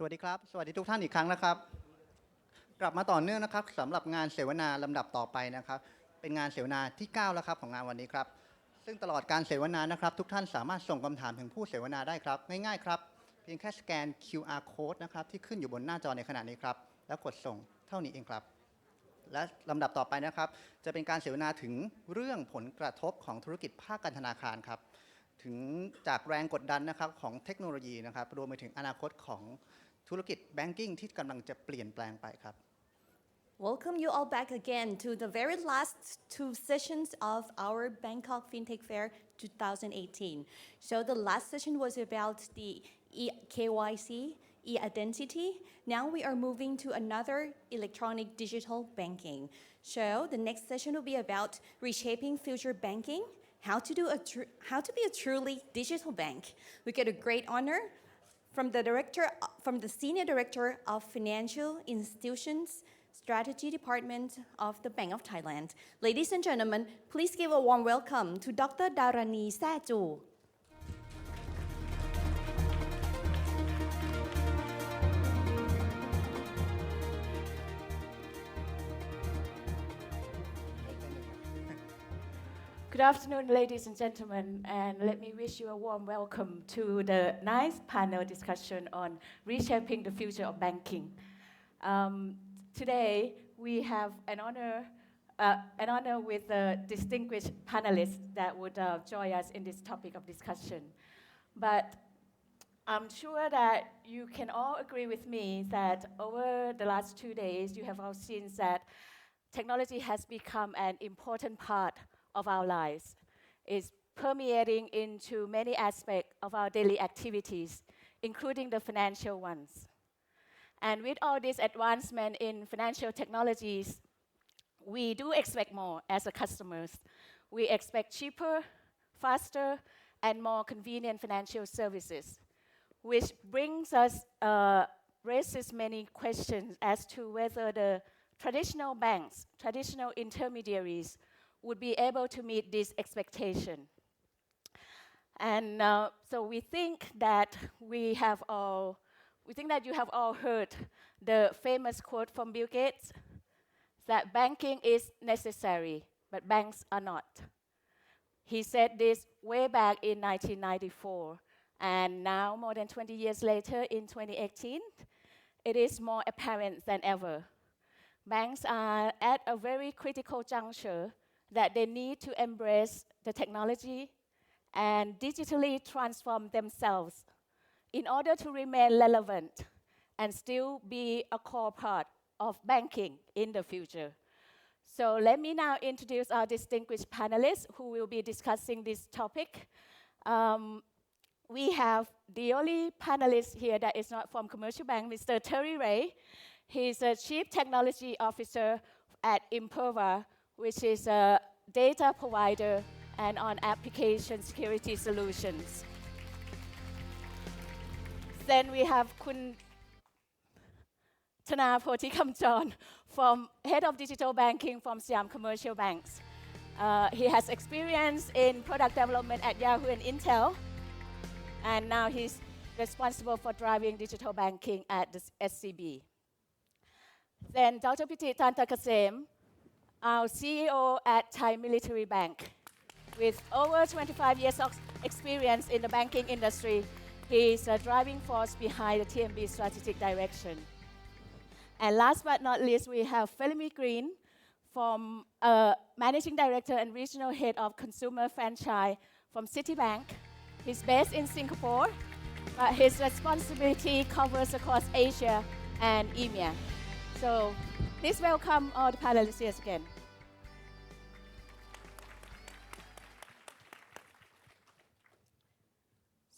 สวัสดีครับสวัสดีทุกท่านอีกครั้งนะครับกลับมาต่อเนื่องนะครับสำหรับงานเสวนาลำดับต่อไปนะครับเป็นงานเสวนาที่9แล้วครับของงานวันนี้ครับซึ่งตลอดการเสวนานะครับทุกท่านสามารถส่งคำถามถึงผู้เสวนาได้ครับง่ายๆครับเพียงแค่สแกน QR code นะครับที่ขึ้นอยู่บนหน้าจอในขณะนี้ครับแล้วกดส่งเท่านี้เองครับและลำดับต่อไปนะครับจะเป็นการเสวนาถึงเรื่องผลกระทบของธุรกิจภาคการธนาคารครับถึงจากแรงกดดันนะครับของเทคโนโลยีนะครับรวมไปถึงอนาคตของธุรกิจแบงกิ้งที่กำลังจะเปลี่ยนแปลงไปครับ Welcome you all back again to the very last two sessions of our Bangkok FinTech Fair 2018. So the last session was about the KYC, e-identity. Now we are moving to another electronic digital banking. So the next session will be about reshaping future banking, how to be a truly digital bank. We get a great honor from the Senior Director of Financial Institutions Strategy Department of the Bank of Thailand. Ladies and gentlemen, please give a warm welcome to Dr. Daranee Saeju. Good afternoon, ladies and gentlemen, and let me wish you a warm welcome to the nice panel discussion on reshaping the future of banking. Today, we have an honor with the distinguished panelists that would join us in this topic of discussion. But I'm sure that you can all agree with me that over the last 2 days, you have all seen that technology has become an important part of our lives. It's permeating into many aspects of our daily activities, including the financial ones. And with all this advancement in financial technologies, we do expect more as a customers. We expect cheaper, faster, and more convenient financial services, which raises many questions as to whether the traditional banks, traditional intermediaries, would be able to meet this expectation. And so we think that you have all heard the famous quote from Bill Gates that banking is necessary, but banks are not. He said this way back in 1994, and now, more than 20 years later, in 2018, it is more apparent than ever. Banks are at a very critical juncture that they need to embrace the technology and digitally transform themselves in order to remain relevant and still be a core part of banking in the future. So let me now introduce our distinguished panelists who will be discussing this topic. We have the only panelist here that is not from Commercial Bank, Mr. Terry Ray. He's a Chief Technology Officer at Imperva, which is a data provider and on application security solutions. Then we have Tana Pothikamjorn, from Head of Digital Banking from Siam Commercial Banks. He has experience in product development at Yahoo and Intel, and now he's responsible for driving digital banking at the SCB. Then Dr. Piti Tantakasem, our CEO at Thai Military Bank. With over 25 years of experience in the banking industry, he is a driving force behind the TMB strategic direction. And last but not least, we have Felimy Greene, from Managing Director and Regional Head of Consumer Franchise from Citibank. He's based in Singapore, but his responsibility covers across Asia and EMEA. So please welcome all the panelists here again.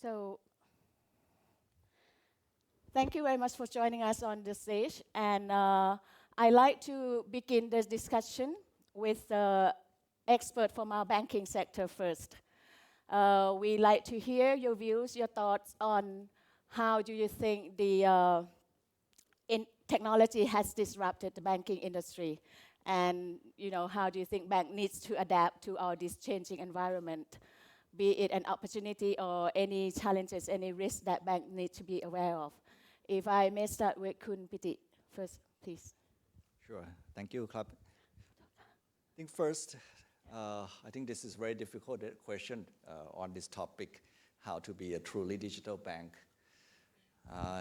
So thank you very much for joining us on the stage. And I'd like to begin this discussion with the expert from our banking sector first. We'd like to hear your views, your thoughts on how do you think the technology has disrupted the banking industry, and how do you think bank needs to adapt to all this changing environment, be it an opportunity or any challenges, any risks that bank need to be aware of. If I may start with Kun Piti first, please. Sure. Thank you, Club. I think first, I think this is a very difficult question on this topic, how to be a truly digital bank.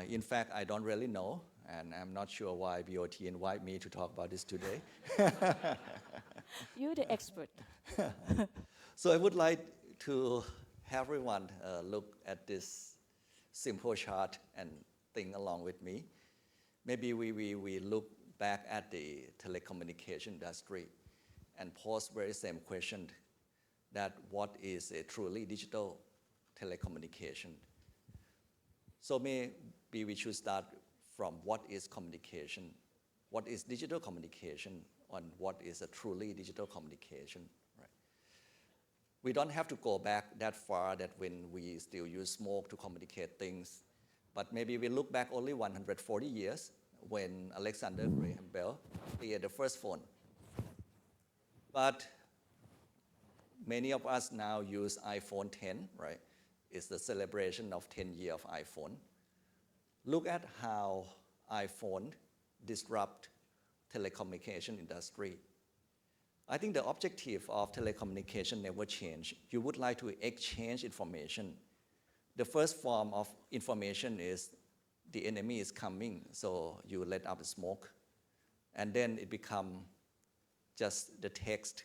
In fact, I don't really know, and I'm not sure why BOT invite me to talk about this today. You're the expert. So I would like to have everyone look at this simple chart and think along with me. Maybe we look back at the telecommunication industry and pose very same question that what is a truly digital telecommunication? So maybe we should start from what is communication, what is digital communication, and what is a truly digital communication. Right? We don't have to go back that far that when we still use smoke to communicate things, but maybe we look back only 140 years when Alexander Graham Bell created the first phone. But many of us now use iPhone 10, right? It's the celebration of 10 years of iPhone. Look at how iPhone disrupt telecommunication industry. I think the objective of telecommunication never changed. You would like to exchange information. The first form of information is the enemy is coming, so you let out the smoke. And then it becomes just the text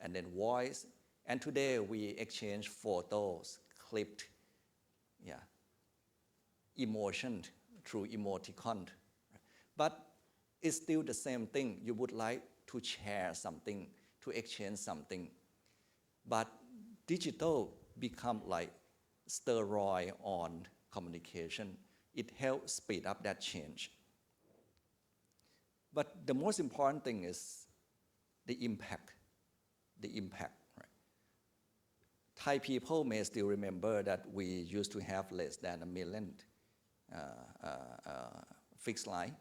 and then voice. And today we exchange photos, clipped, emotion through emoticon. But it's still the same thing. You would like to share something, to exchange something. But digital become like steroid on communication. It helps speed up that change. But the most important thing is the impact. The impact. Right? Thai people may still remember that we used to have less than 1 million fixed line.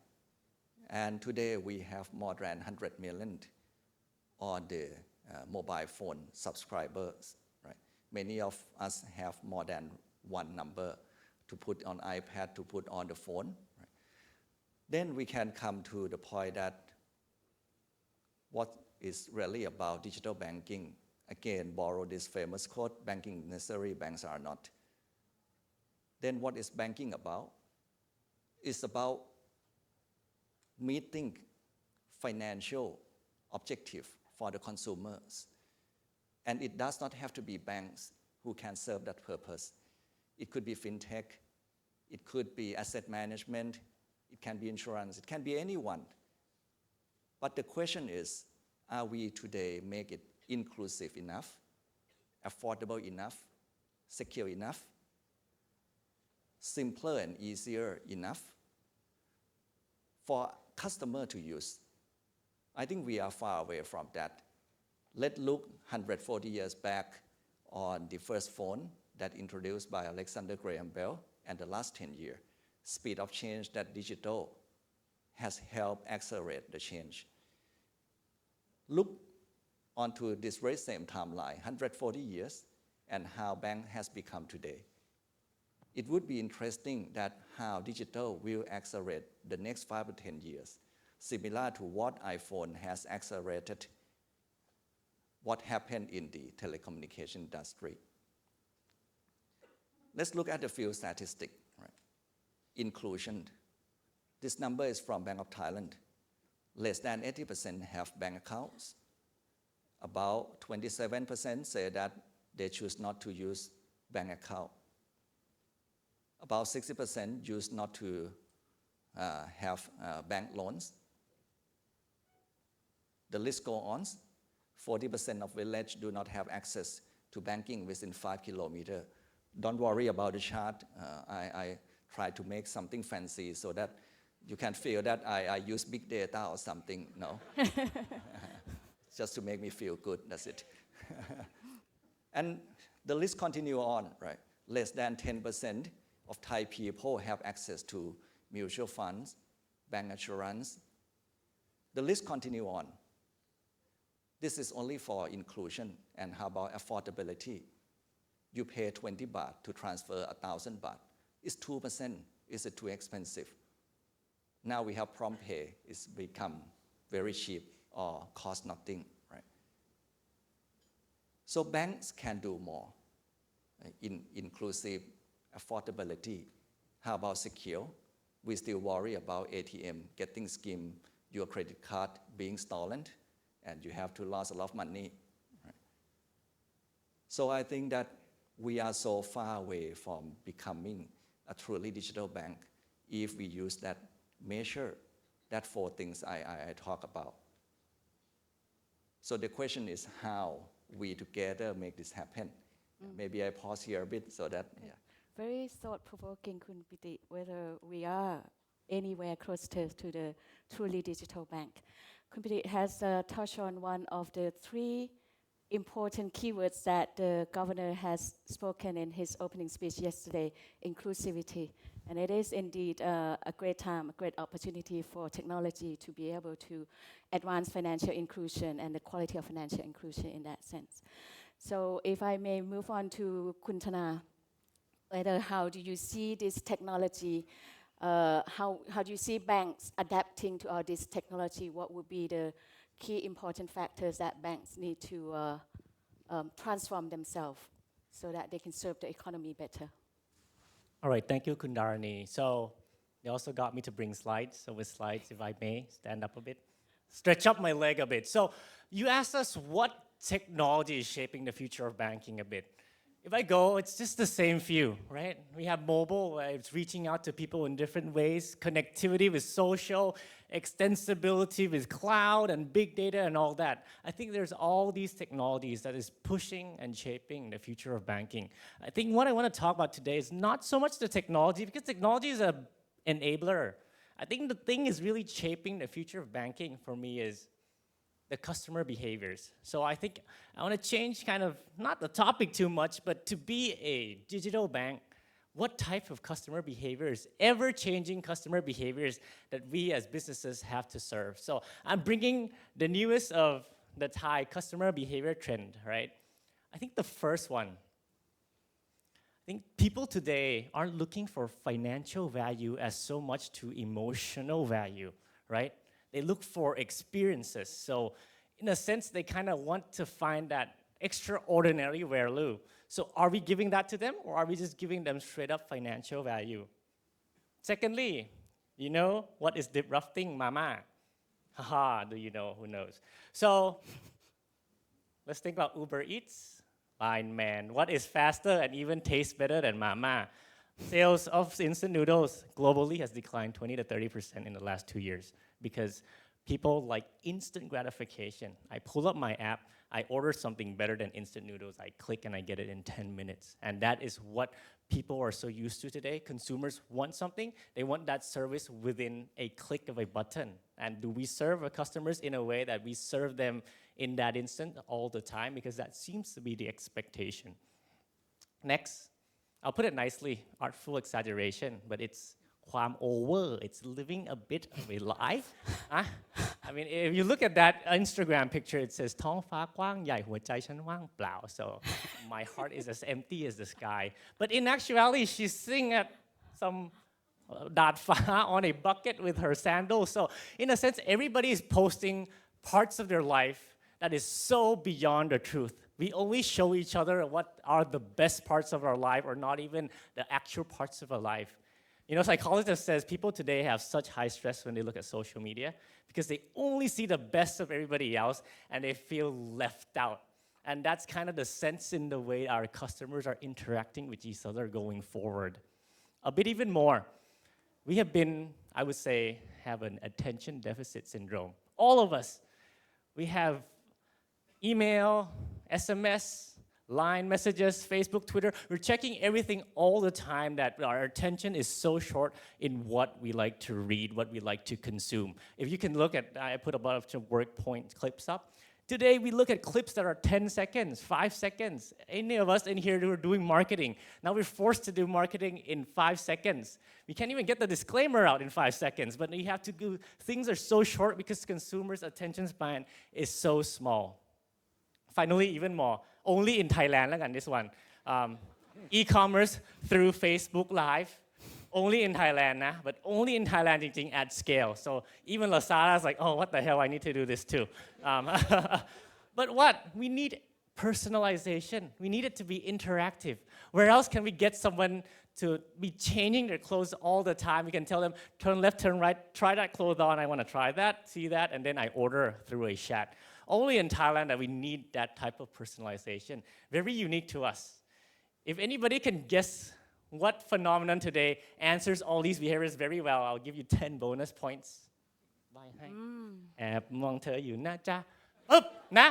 And today we have more than 100 million on the mobile phone subscribers. Right? Many of us have more than one number to put on iPad, to put on the phone. Right? Then we can come to the point that what is really about digital banking. Again, borrow this famous quote, banking necessary, banks are not. Then what is banking about? It's about meeting financial objective for the consumers. And it does not have to be banks who can serve that purpose. It could be FinTech, it could be asset management, it can be insurance, it can be anyone. But the question is, are we today make it inclusive enough, affordable enough, secure enough, simpler and easier enough for customer to use? I think we are far away from that. Let's look 140 years back on the first phone that introduced by Alexander Graham Bell and the last 10 years. Speed of change that digital has helped accelerate the change. Look onto this very same timeline, 140 years, and how bank has become today. It would be interesting that how digital will accelerate the next 5 to 10 years, similar to what iPhone has accelerated what happened in the telecommunication industry. Let's look at a few statistics. Right? Inclusion. This number is from Bank of Thailand. Less than 80% have bank accounts. About 27% say that they choose not to use bank account. About 60% choose not to have bank loans. The list goes on. 40% of villages do not have access to banking within 5 kilometers. Don't worry about the chart. I try to make something fancy so that you can feel that I use big data or something. No. Just to make me feel good, that's it. And the list continues on, right? Less than 10% of Thai people have access to mutual funds, bank insurance. The list continues on. This is only for inclusion. And how about affordability? You pay 20 baht to transfer 1,000 baht. It's 2%. is it too expensive? Now we have prompt pay, it's become very cheap or cost nothing, right? So banks can do more, inclusive affordability. How about secure? We still worry about ATM getting skimmed, your credit card being stolen, and you have to lose a lot of money. Right? So I think that we are so far away from becoming a truly digital bank if we use that measure, that 4 things I talk about. So the question is how we together make this happen. Maybe I pause here a bit so that, yeah. Very thought-provoking, Kun Piti, whether we are anywhere close to the truly digital bank. Kun Piti has touched on one of the 3 important keywords that the governor has spoken in his opening speech yesterday, inclusivity. And it is indeed a great time, a great opportunity for technology to be able to advance financial inclusion and the quality of financial inclusion in that sense. So if I may move on to Kun Tana, how do you see this technology, how do you see banks adapting to all this technology? What would be the key important factors that banks need to transform themselves so that they can serve the economy better? All right, thank you, Kun Daranee. So they also got me to bring slides. So with slides, if I may, stand up a bit, stretch up my leg a bit. So you asked us what technology is shaping the future of banking a bit. If I go, it's just the same few, right? We have mobile, it's reaching out to people in different ways, connectivity with social, extensibility with cloud and big data and all that. I think there's all these technologies that is pushing and shaping the future of banking. I think what I want to talk about today is not so much the technology, because technology is an enabler. I think the thing is really shaping the future of banking for me is the customer behaviors. So I think I want to change kind of, not the topic too much, but to be a digital bank, what type of customer behaviors, ever-changing customer behaviors that we as businesses have to serve. So I'm bringing the newest of the Thai customer behavior trend, right? I think the first one, I think people today aren't looking for financial value as so much to emotional value, right? They look for experiences. So in a sense, they kind of want to find that extraordinary value. So are we giving that to them, or are we just giving them straight up financial value? Secondly, you know what is disrupting mama? Haha, do you know? Who knows? So let's think about Uber Eats, Line Man. What is faster and even tastes better than mama? Sales of instant noodles globally has declined 20 to 30% in the last 2 years because people like instant gratification. I pull up my app, I order something better than instant noodles, I click and I get it in 10 minutes. And that is what people are so used to today. Consumers want something, they want that service within a click of a button. And do we serve our customers in a way that we serve them in that instant all the time? Because that seems to be the expectation. Next, I'll put it nicely, artful exaggeration, but it'sความ over, it's living a bit of a lie. I mean, if you look at that Instagram picture, it says ท้องฟ้ากว้างใหญ่หัวใจฉันว่างเปล่า. So my heart is as empty as the sky. But in actuality, she's sitting at some ดาดฟ้า on a bucket with her sandals. So in a sense, everybody is posting parts of their life that is so beyond the truth. We only show each other what are the best parts of our life, or not even the actual parts of our life. You know, psychologists says people today have such high stress when they look at social media because they only see the best of everybody else and they feel left out. And that's kind of the sense in the way our customers are interacting with each other going forward. A bit even more, we have been, I would say, have an attention deficit syndrome. All of us. We have email, SMS, Line messages, Facebook, Twitter. We're checking everything all the time that our attention is so short in what we like to read, what we like to consume. If you can look at, I put a bunch of work point clips up. Today we look at clips that are 10 seconds, 5 seconds. Any of us in here who are doing marketing, now we're forced to do marketing in 5 seconds. We can't even get the disclaimer out in 5 seconds, but you have to do, things are so short because consumers' attention span is so small. Finally, even more, only in Thailand, this one. E-commerce through Facebook Live. only in Thailand นะ but only in Thailand จริงๆ at scale so even Lazada is like oh what the hell I need to do this too but what we need personalization we need it to be interactive where else can we get someone to be changing their clothes all the time we can tell them turn left turn right try that clothes on I want to try that see that and then I order through a chat only in Thailand that we need that type of personalization very unique to us if anybody can guess what phenomenon today answers all these behaviors very well I'll give you 10 bonus points แอบมองเธออยู่นะจ๊ะนะ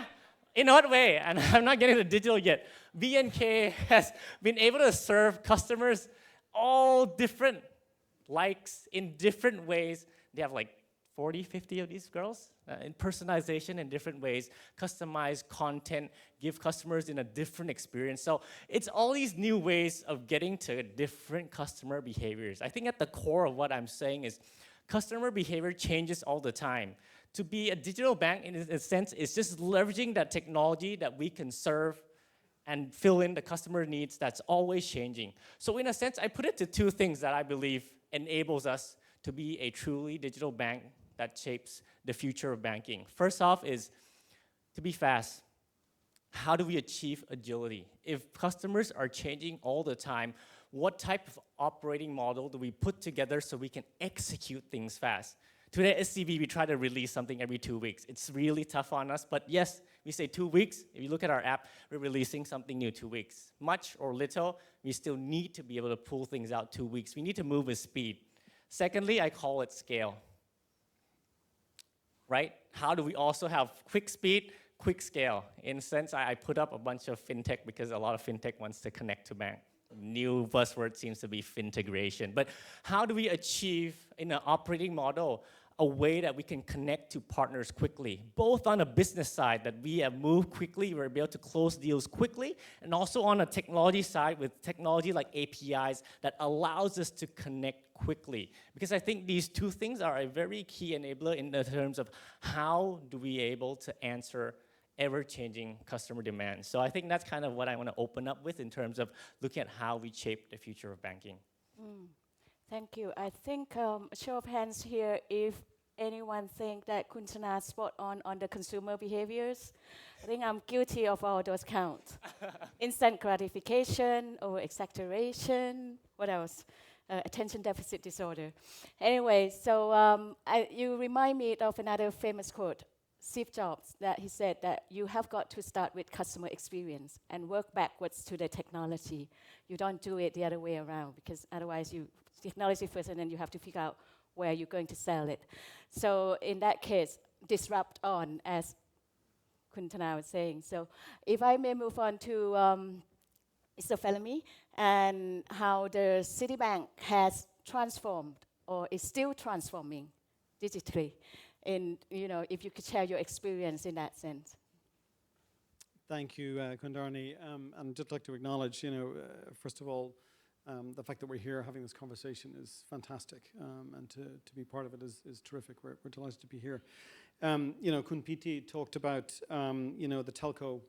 in what way and I'm not getting the digital yet BNK has been able to serve customers all different likes in different ways they have like 40, 50 of these girls in personalization in different ways, customize content, give customers in a different experience. So it's all these new ways of getting to different customer behaviors. I think at the core of what I'm saying is customer behavior changes all the time. To be a digital bank in a sense is just leveraging that technology that we can serve and fill in the customer needs that's always changing. So in a sense, I put it to two things that I believe enables us to be a truly digital bank that shapes the future of banking. First off is to be fast. How do we achieve agility? If customers are changing all the time, what type of operating model do we put together so we can execute things fast? Today at SCB, we try to release something every 2 weeks. It's really tough on us, but yes, we say 2 weeks. If you look at our app, we're releasing something new 2 weeks. Much or little, we still need to be able to pull things out 2 weeks. We need to move with speed. Secondly, I call it scale. Right? How do we also have quick speed, quick scale? In a sense, I put up a bunch of FinTech because a lot of FinTech wants to connect to bank. New buzzword seems to be fintegration. But how do we achieve in an operating model a way that we can connect to partners quickly, both on a business side that we have moved quickly, we're able to close deals quickly, and also on a technology side with technology like APIs that allows us to connect quickly. Because I think these two things are a very key enabler in the terms of how do we able to answer ever-changing customer demands. So I think that's kind of what I want to open up with in terms of looking at how we shape the future of banking. Thank you. I think show of hands here if anyone think that Tana spot on the consumer behaviors. I think I'm guilty of all those counts. Instant gratification, over exaggeration, what else? Attention deficit disorder. Anyway, so you remind me of another famous quote, Steve Jobs, that he said that you have got to start with customer experience and work backwards to the technology. You don't do it the other way around because otherwise you technology first and then you have to figure out where you're going to sell it. So in that case, disrupt on, as Tana was saying. So if I may move on to Mr. Felimy and how the Citibank has transformed or is still transforming digitally. And if you could share your experience in that sense. Thank you, Daranee. And just like to acknowledge, first of all, the fact that we're here having this conversation is fantastic, and to be part of it is terrific. We're delighted to be here. Piti talked about the telco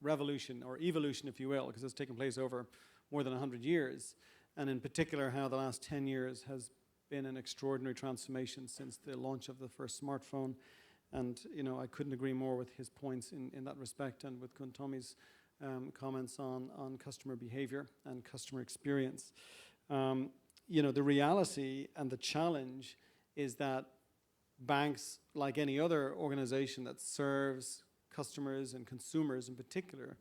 revolution or evolution, if you will, because it's taken place over more than 100 years, and in particular how the last 10 years has been an extraordinary transformation since the launch of the first smartphone. And I couldn't agree more with his points in that respect and with Tommy's comments on customer behavior and customer experience. The reality and the challenge is that banks, like any other organization that serves customers and consumers in particular,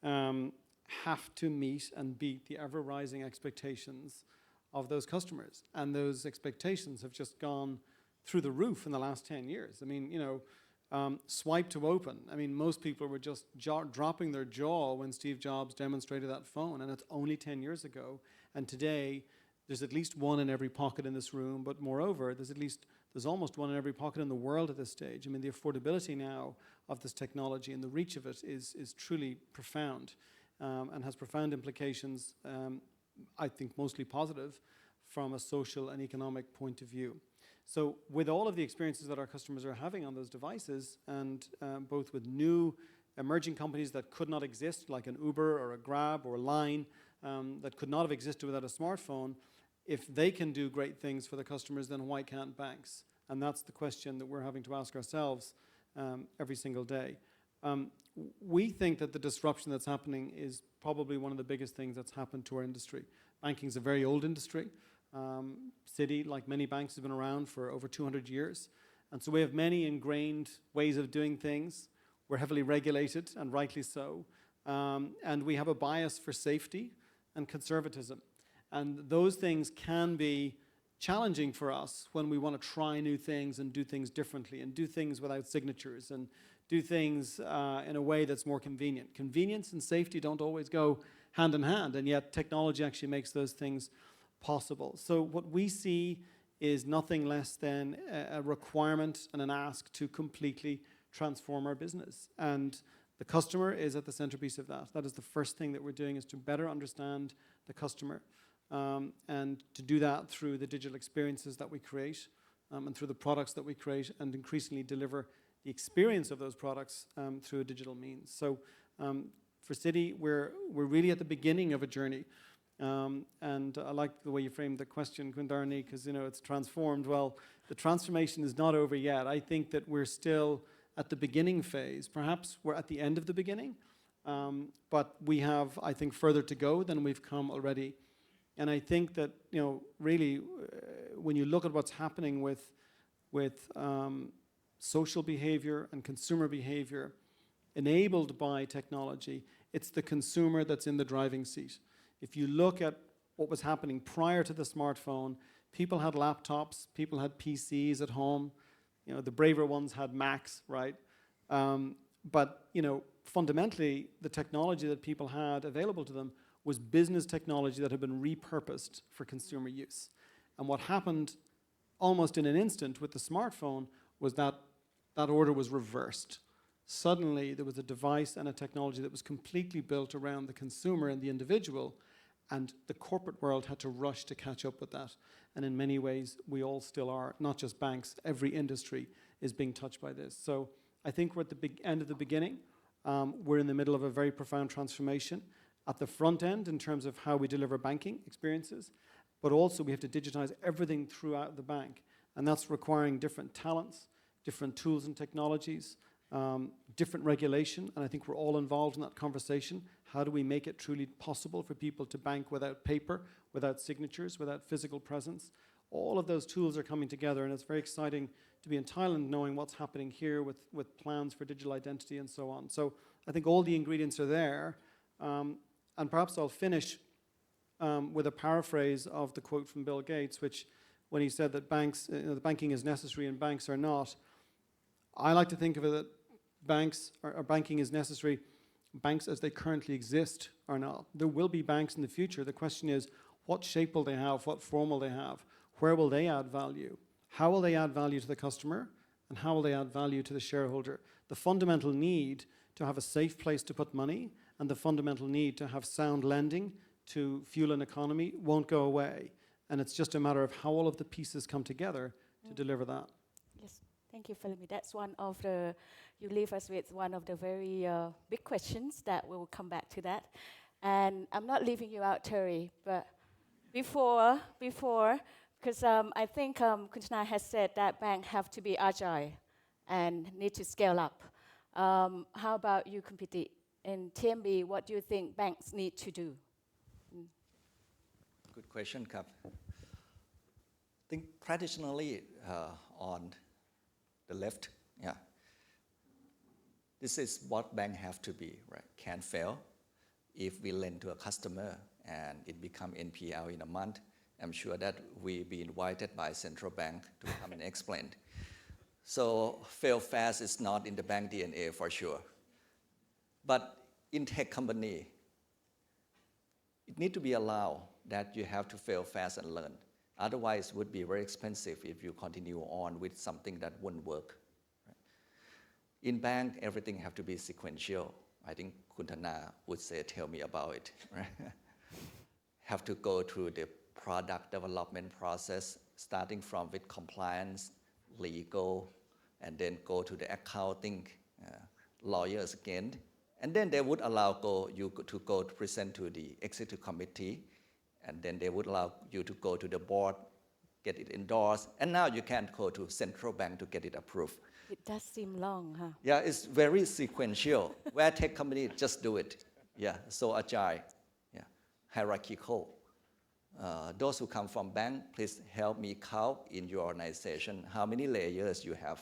have to meet and beat the ever-rising expectations of those customers. And those expectations have just gone through the roof in the last 10 years. I mean, swipe to open. I mean, most people were just dropping their jaw when Steve Jobs demonstrated that phone, and it's only 10 years ago. And today, there's at least one in every pocket in this room, but moreover, there's almost one in every pocket in the world at this stage. I mean, the affordability now of this technology and the reach of it is truly profound, and has profound implications, I think mostly positive, from a social and economic point of view. So with all of the experiences that our customers are having on those devices, and both with new emerging companies that could not exist, like an Uber or a Grab or a Line, that could not have existed without a smartphone, if they can do great things for the customers, then why can't banks? And that's the question that we're having to ask ourselves every single day. We think that the disruption that's happening is probably one of the biggest things that's happened to our industry. Banking is a very old industry. Citi, like many banks, has been around for over 200 years. And so we have many ingrained ways of doing things. We're heavily regulated, and rightly so. And we have a bias for safety and conservatism. And those things can be challenging for us when we want to try new things and do things differently and do things without signatures and do things in a way that's more convenient. Convenience and safety don't always go hand in hand, and yet technology actually makes those things possible. So what we see is nothing less than a requirement and an ask to completely transform our business. And the customer is at the centerpiece of that. That is the first thing that we're doing, is to better understand the customer, and to do that through the digital experiences that we create, and through the products that we create, and increasingly deliver the experience of those products through a digital means. So for Citi, we're really at the beginning of a journey. And I like the way you framed the question, Daranee, because it's transformed. Well, the transformation is not over yet. I think that we're still at the beginning phase. Perhaps we're at the end of the beginning, but we have, I think, further to go than we've come already. And I think that, really, when you look at what's happening with social behavior and consumer behavior enabled by technology, it's the consumer that's in the driving seat. If you look at what was happening prior to the smartphone, people had laptops, people had PCs at home. The braver ones had Macs, right? But fundamentally, the technology that people had available to them was business technology that had been repurposed for consumer use. And what happened almost in an instant with the smartphone was that that order was reversed. Suddenly, there was a device and a technology that was completely built around the consumer and the individual, and the corporate world had to rush to catch up with that. And in many ways, we all still are, not just banks, every industry is being touched by this. So I think we're at the end of the beginning. We're in the middle of a very profound transformation at the front end in terms of how we deliver banking experiences, but also we have to digitize everything throughout the bank. And that's requiring different talents, different tools and technologies, different regulation, and I think we're all involved in that conversation. How do we make it truly possible for people to bank without paper, without signatures, without physical presence? All of those tools are coming together, and it's very exciting to be in Thailand knowing what's happening here with plans for digital identity and so on. So I think all the ingredients are there, and perhaps I'll finish with a paraphrase of the quote from Bill Gates, which when he said that banks, the banking is necessary and banks are not. I like to think of it that banks or banking is necessary. Banks as they currently exist are not. There will be banks in the future. The question is, what shape will they have? What form will they have? Where will they add value? How will they add value to the customer? And how will they add value to the shareholder? The fundamental need to have a safe place to put money and the fundamental need to have sound lending to fuel an economy won't go away. And it's just a matter of how all of the pieces come together to deliver that. Yes, thank you, Felimy. That's you leave us with one of the very big questions that we will come back to that. And I'm not leaving you out, Terry, but before, because I think Tana has said that banks have to be agile and need to scale up. How about you, Piti? In TMB, what do you think banks need to do? Good question, Kap. I think traditionally on the left, this is what banks have to be, right? Can't fail. If we lend to a customer and it become NPL in a month, I'm sure that we'll be invited by central bank to come and explain. So fail fast is not in the bank DNA for sure. But in tech company, it need to be allowed that you have to fail fast and learn. Otherwise, it would be very expensive if you continue on with something that wouldn't work. Right? In bank, everything have to be sequential. I think Tana would say, tell me about it. Right? Have to go through the product development process, starting from with compliance, legal, and then go to the accounting, lawyers again. And then they would allow you to go to present to the executive committee And then they would allow you to go to the board, get it endorsed, and now you can go to central bank to get it approved. It does seem long, huh? Yeah, it's very sequential. Where tech company just do it. Yeah, so agile, yeah, hierarchical. Those who come from bank, please help me count in your organization how many layers you have.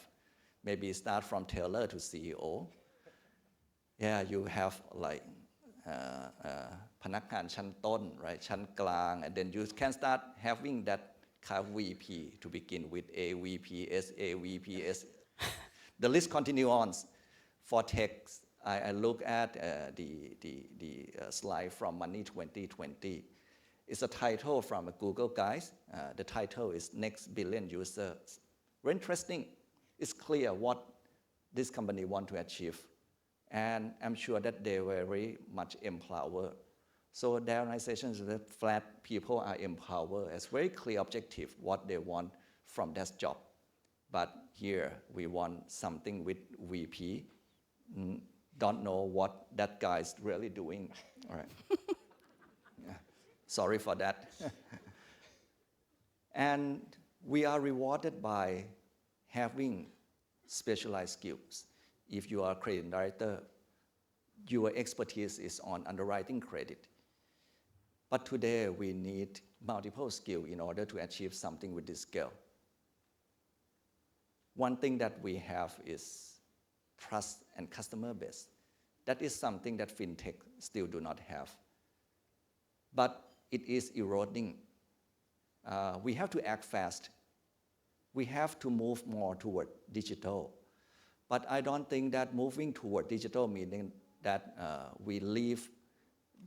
Maybe start from teller to CEO. Yeah, you have like พนักงานชั้นต้น right ชั้นกลาง and then you can start having that kind of VP to begin with AVPS, AVPS. The list continues on. For text, I look at the slide from Money 2020. It's a title from Google guys. The title is Next Billion Users. Very interesting. It's clear what this company want to achieve. And I'm sure that they were very much empowered. So their organizations, the flat people are empowered. It's very clear objective what they want from that job. But here we want something with VP. Don't know what that guy is really doing. All right. Yeah. Sorry for that. And we are rewarded by having specialized skills. If you are a credit director, your expertise is on underwriting credit. But today we need multiple skills in order to achieve something with this scale. One thing that we have is trust and customer base. That is something that FinTech still do not have. But it is eroding. We have to act fast. We have to move more toward digital. But I don't think that moving toward digital meaning that we leave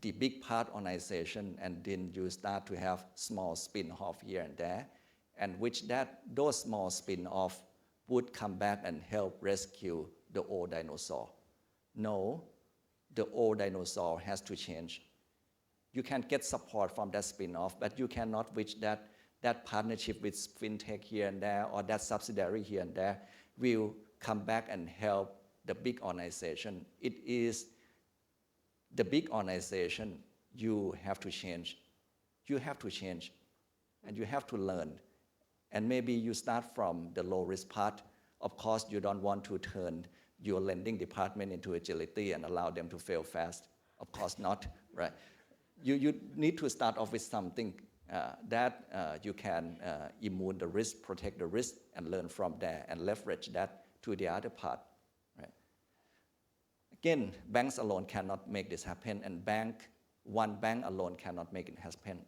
the big part organization and then you start to have small spin-off here and there, and which that those small spin-off would come back and help rescue the old dinosaur. No, the old dinosaur has to change. You can get support from that spin-off, but you cannot reach that partnership with FinTech here and there or that subsidiary here and there will come back and help the big organization. It is the big organization you have to change. You have to change and you have to learn. And maybe you start from the low risk part. Of course, you don't want to turn your lending department into agility and allow them to fail fast. Of course not, right? You need to start off with something that you can immune the risk, protect the risk, and learn from there and leverage that to the other part, right? Again, banks alone cannot make this happen, and one bank alone cannot make it happen.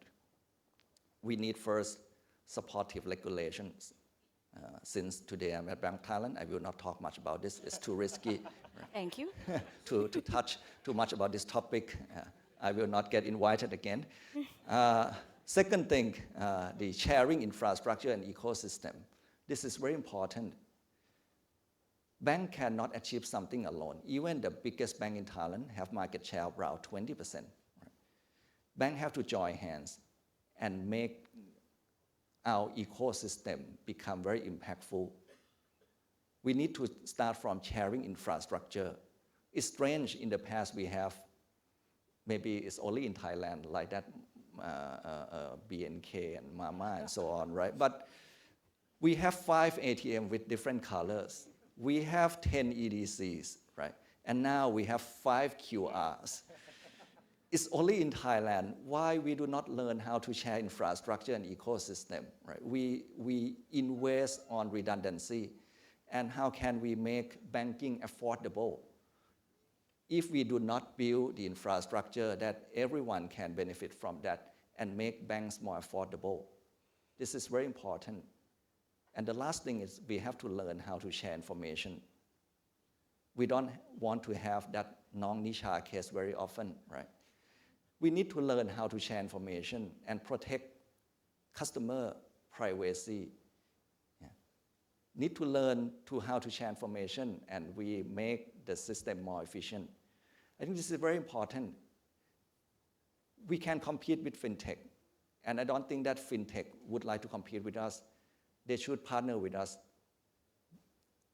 We need first supportive regulations. Since today I'm at Bank Thailand, I will not talk much about this. It's too risky. Thank you. to touch too much about this topic. I will not get invited again. Second thing, the sharing infrastructure and ecosystem. This is very important. Bank cannot achieve something alone. Even the biggest bank in Thailand have market share of around 20%. Right? Bank have to join hands and make our ecosystem become very impactful. We need to start from sharing infrastructure. It's strange in the past we have, maybe it's only in Thailand like that, BKK and Mama and so on, right? But we have 5 ATM with different colors. We have 10 EDCs, right? And now we have 5 QRs. It's only in Thailand. Why we do not learn how to share infrastructure and ecosystem, right? We invest on redundancy. And how can we make banking affordable? If we do not build the infrastructure that everyone can benefit from that and make banks more affordable. This is very important. And the last thing is we have to learn how to share information. We don't want to have that Nong Nisha case very often, right? We need to learn how to share information and protect customer privacy. Yeah. Need to learn how to share information and we make the system more efficient. I think this is very important. We can compete with FinTech, and I don't think that FinTech would like to compete with us. They should partner with us.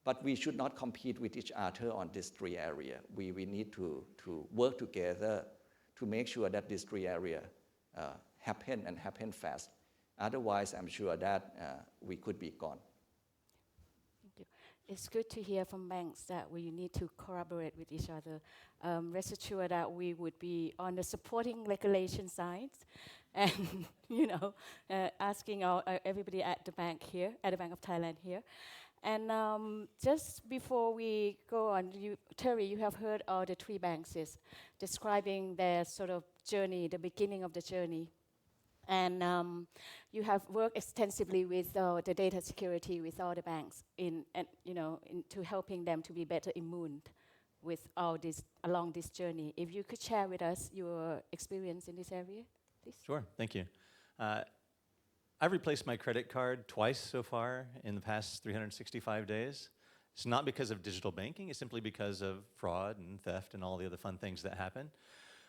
But we should not compete with each other on these 3 areas. We need to work together to make sure that these 3 areas happen and happen fast. Otherwise, I'm sure that we could be gone. Thank you. It's good to hear from banks that we need to collaborate with each other. Rest assured that we would be on the supporting regulation side, and asking everybody at the bank here, at the Bank of Thailand here. And just before we go on, Terry, you have heard all the three banks is describing their sort of journey, the beginning of the journey. And you have worked extensively with the data security with all the banks into helping them to be better immune with all this along this journey. If you could share with us your experience in this area, please. Sure, thank you. I've replaced my credit card twice so far in the past 365 days. It's not because of digital banking, it's simply because of fraud and theft and all the other fun things that happen.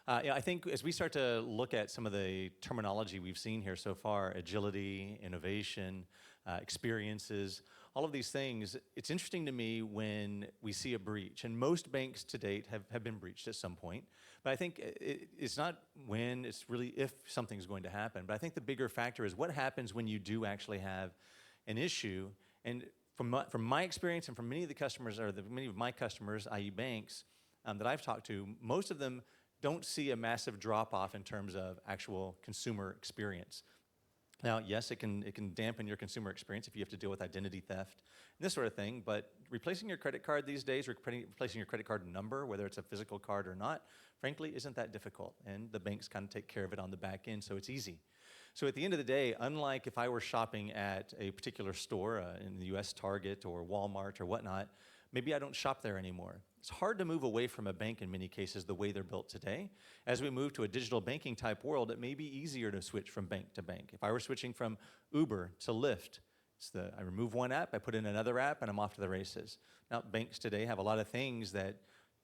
I think as we start to look at some of the terminology we've seen here so far, agility, innovation, experiences, all of these things, it's interesting to me when we see a breach. And most banks to date have been breached at some point. But I think it's not when, it's really if something's going to happen. But I think the bigger factor is what happens when you do actually have an issue. And from my experience and from many of the customers, or many of my customers, i.e. banks, that I've talked to, most of them don't see a massive drop-off in terms of actual consumer experience. Now, yes, it can dampen your consumer experience if you have to deal with identity theft and this sort of thing, but replacing your credit card these days, replacing your credit card number, whether it's a physical card or not, frankly, isn't that difficult, and the banks kind of take care of it on the back end, so it's easy. So at the end of the day, unlike if I were shopping at a particular store in the US, Target or Walmart or whatnot, maybe I don't shop there anymore. It's hard to move away from a bank in many cases the way they're built today. As we move to a digital banking type world, it may be easier to switch from bank to bank. If I were switching from Uber to Lyft, I remove one app, I put in another app, and I'm off to the races. Now, banks today have a lot of things that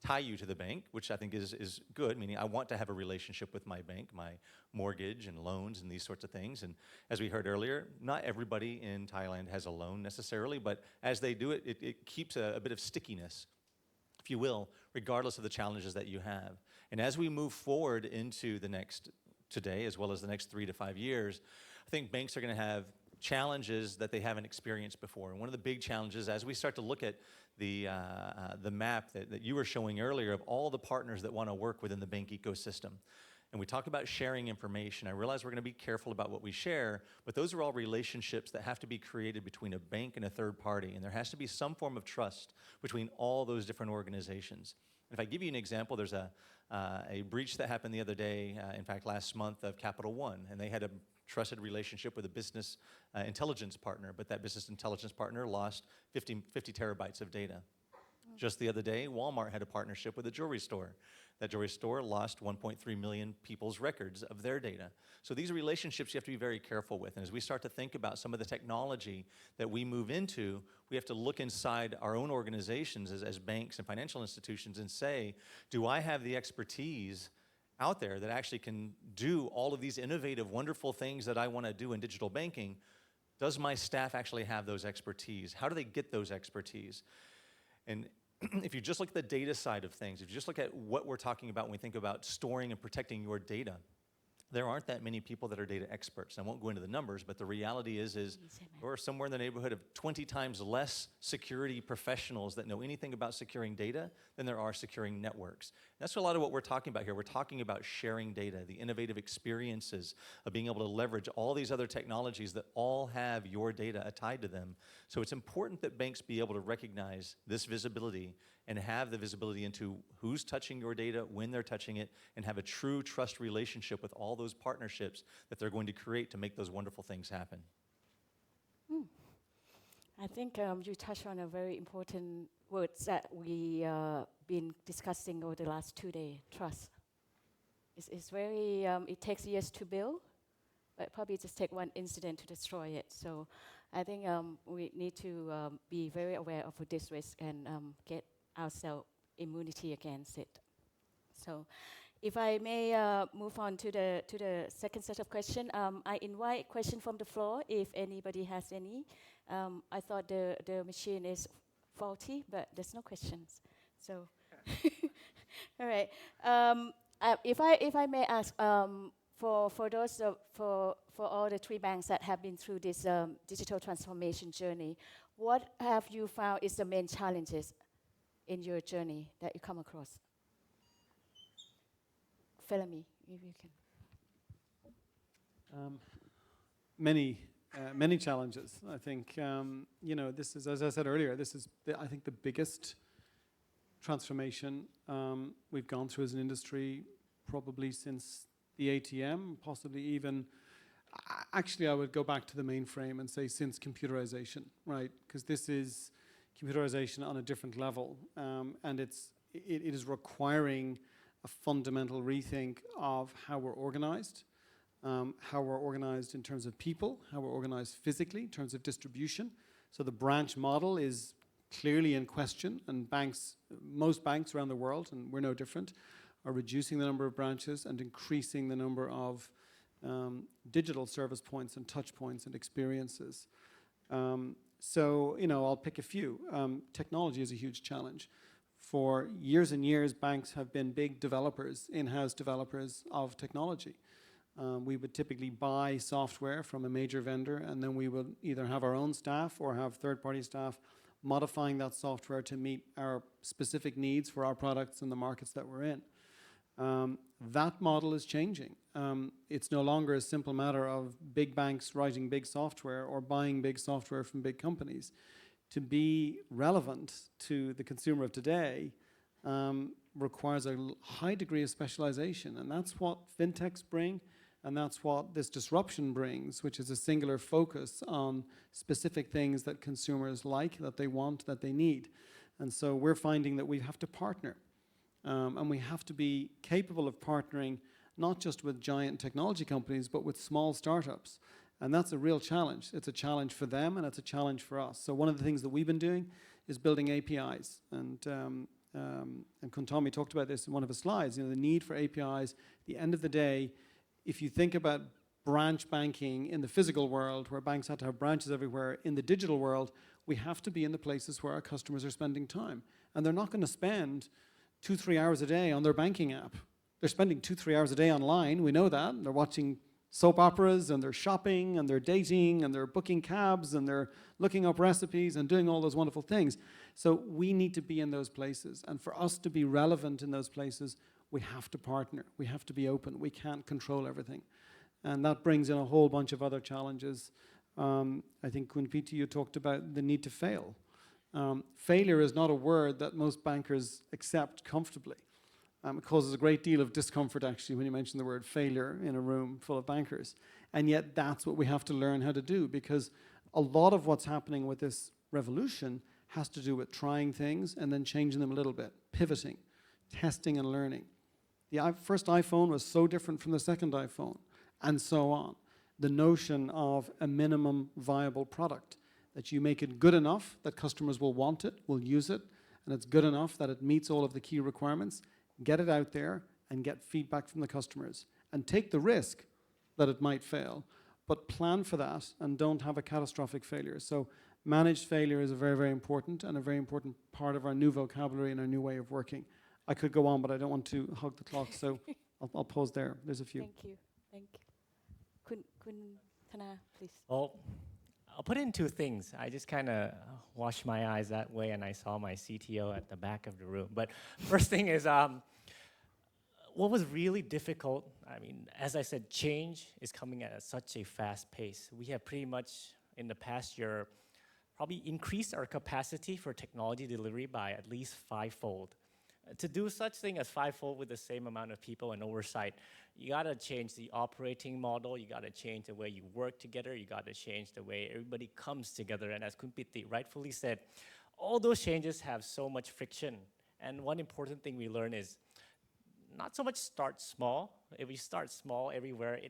tie you to the bank, which I think is good, meaning I want to have a relationship with my bank, my mortgage and loans and these sorts of things. And as we heard earlier, not everybody in Thailand has a loan necessarily, but as they do it, it keeps a bit of stickiness, if you will, regardless of the challenges that you have. And as we move forward into the next today, as well as the next 3 to 5 years, I think banks are going to have challenges that they haven't experienced before. And one of the big challenges, as we start to look at the map that you were showing earlier of all the partners that want to work within the bank ecosystem, and we talk about sharing information, I realize we're going to be careful about what we share, but those are all relationships that have to be created between a bank and a third party, and there has to be some form of trust between all those different organizations. And if I give you an example, there's a breach that happened the other day, in fact last month, of Capital One, and they had a trusted relationship with a business intelligence partner, but that business intelligence partner lost 50 terabytes of data. Just the other day, Walmart had a partnership with a jewelry store. That jewelry store lost 1.3 million people's records of their data. So these are relationships you have to be very careful with. And as we start to think about some of the technology that we move into, we have to look inside our own organizations as banks and financial institutions and say, do I have the expertise out there that actually can do all of these innovative, wonderful things that I want to do in digital banking? Does my staff actually have those expertise? How do they get those expertise? And if you just look at the data side of things, if you just look at what we're talking about when we think about storing and protecting your data, there aren't that many people that are data experts. I won't go into the numbers, but the reality is there are somewhere in the neighborhood of 20 times less security professionals that know anything about securing data than there are securing networks. That's a lot of what we're talking about here. We're talking about sharing data, the innovative experiences of being able to leverage all these other technologies that all have your data tied to them. So it's important that banks be able to recognize this visibility and have the visibility into who's touching your data, when they're touching it, and have a true trust relationship with all those partnerships that they're going to create to make those wonderful things happen. I think you touched on a very important words that we been discussing over the last 2 days, trust. It's very, it takes years to build, but probably just take one incident to destroy it. So I think we need to be very aware of this risk and get ourselves immunity against it. So if I may move on to the second set of questions, I invite questions from the floor if anybody has any. I thought the machine is faulty, but there's no questions. So, all right. If I may ask, for those for all the 3 banks that have been through this digital transformation journey, what have you found is the main challenges in your journey that you come across? Felimy, if you can. Many challenges. I think this is, as I said earlier, this is I think the biggest transformation we've gone through as an industry probably since the ATM, possibly even. Actually, I would go back to the mainframe and say since computerization, right? Because this is computerization on a different level, and it is requiring a fundamental rethink of how we're organized. How we're organized in terms of people, how we're organized physically in terms of distribution. So the branch model is clearly in question, and most banks around the world, and we're no different, are reducing the number of branches and increasing the number of digital service points and touch points and experiences. So, I'll pick a few. Technology is a huge challenge. For years and years, banks have been big developers, in-house developers of technology. We would typically buy software from a major vendor, and then we would either have our own staff or have third-party staff modifying that software to meet our specific needs for our products and the markets that we're in. That model is changing. It's no longer a simple matter of big banks writing big software or buying big software from big companies. To be relevant to the consumer of today requires a high degree of specialization, and that's what fintechs bring. And that's what this disruption brings, which is a singular focus on specific things that consumers like, that they want, that they need. And so we're finding that we have to partner. And we have to be capable of partnering not just with giant technology companies, but with small startups. And that's a real challenge. It's a challenge for them, and it's a challenge for us. So one of the things that we've been doing is building APIs. And Kuntami talked about this in one of his slides, the need for APIs. At the end of the day, if you think about branch banking in the physical world, where banks had to have branches everywhere, in the digital world, we have to be in the places where our customers are spending time. And they're not going to spend 2-3 hours a day on their banking app. They're spending 2-3 hours a day online, we know that. They're watching soap operas, and they're shopping, and they're dating, and they're booking cabs, and they're looking up recipes and doing all those wonderful things. So we need to be in those places. And for us to be relevant in those places, we have to partner. We have to be open. We can't control everything. And that brings in a whole bunch of other challenges. I think, Piti, you talked about the need to fail. Failure is not a word that most bankers accept comfortably. It causes a great deal of discomfort, actually, when you mention the word failure in a room full of bankers. And yet that's what we have to learn how to do, because a lot of what's happening with this revolution has to do with trying things and then changing them a little bit, pivoting, testing and learning. The first iPhone was so different from the second iPhone, and so on. The notion of a minimum viable product, that you make it good enough that customers will want it, will use it, and it's good enough that it meets all of the key requirements, get it out there and get feedback from the customers. And take the risk that it might fail, but plan for that and don't have a catastrophic failure. So managed failure is a very, very important and a very important part of our new vocabulary and our new way of working. I could go on, but I don't want to hug the clock, so I'll pause there. There's a few. Thank you. Thank you. Kun Tana, please. Well, I'll put in 2 things. I just kind of washed my eyes that way, and I saw my CTO at the back of the room. But first thing is, what was really difficult, as I said, change is coming at such a fast pace. We have pretty much, in the past year, probably increased our capacity for technology delivery by at least 5-fold. To do such thing as 5-fold with the same amount of people and oversight, you gotta change the operating model, you gotta change the way you work together, you gotta change the way everybody comes together. And as Piti rightfully said, all those changes have so much friction. And one important thing we learn is not so much start small. If we start small everywhere,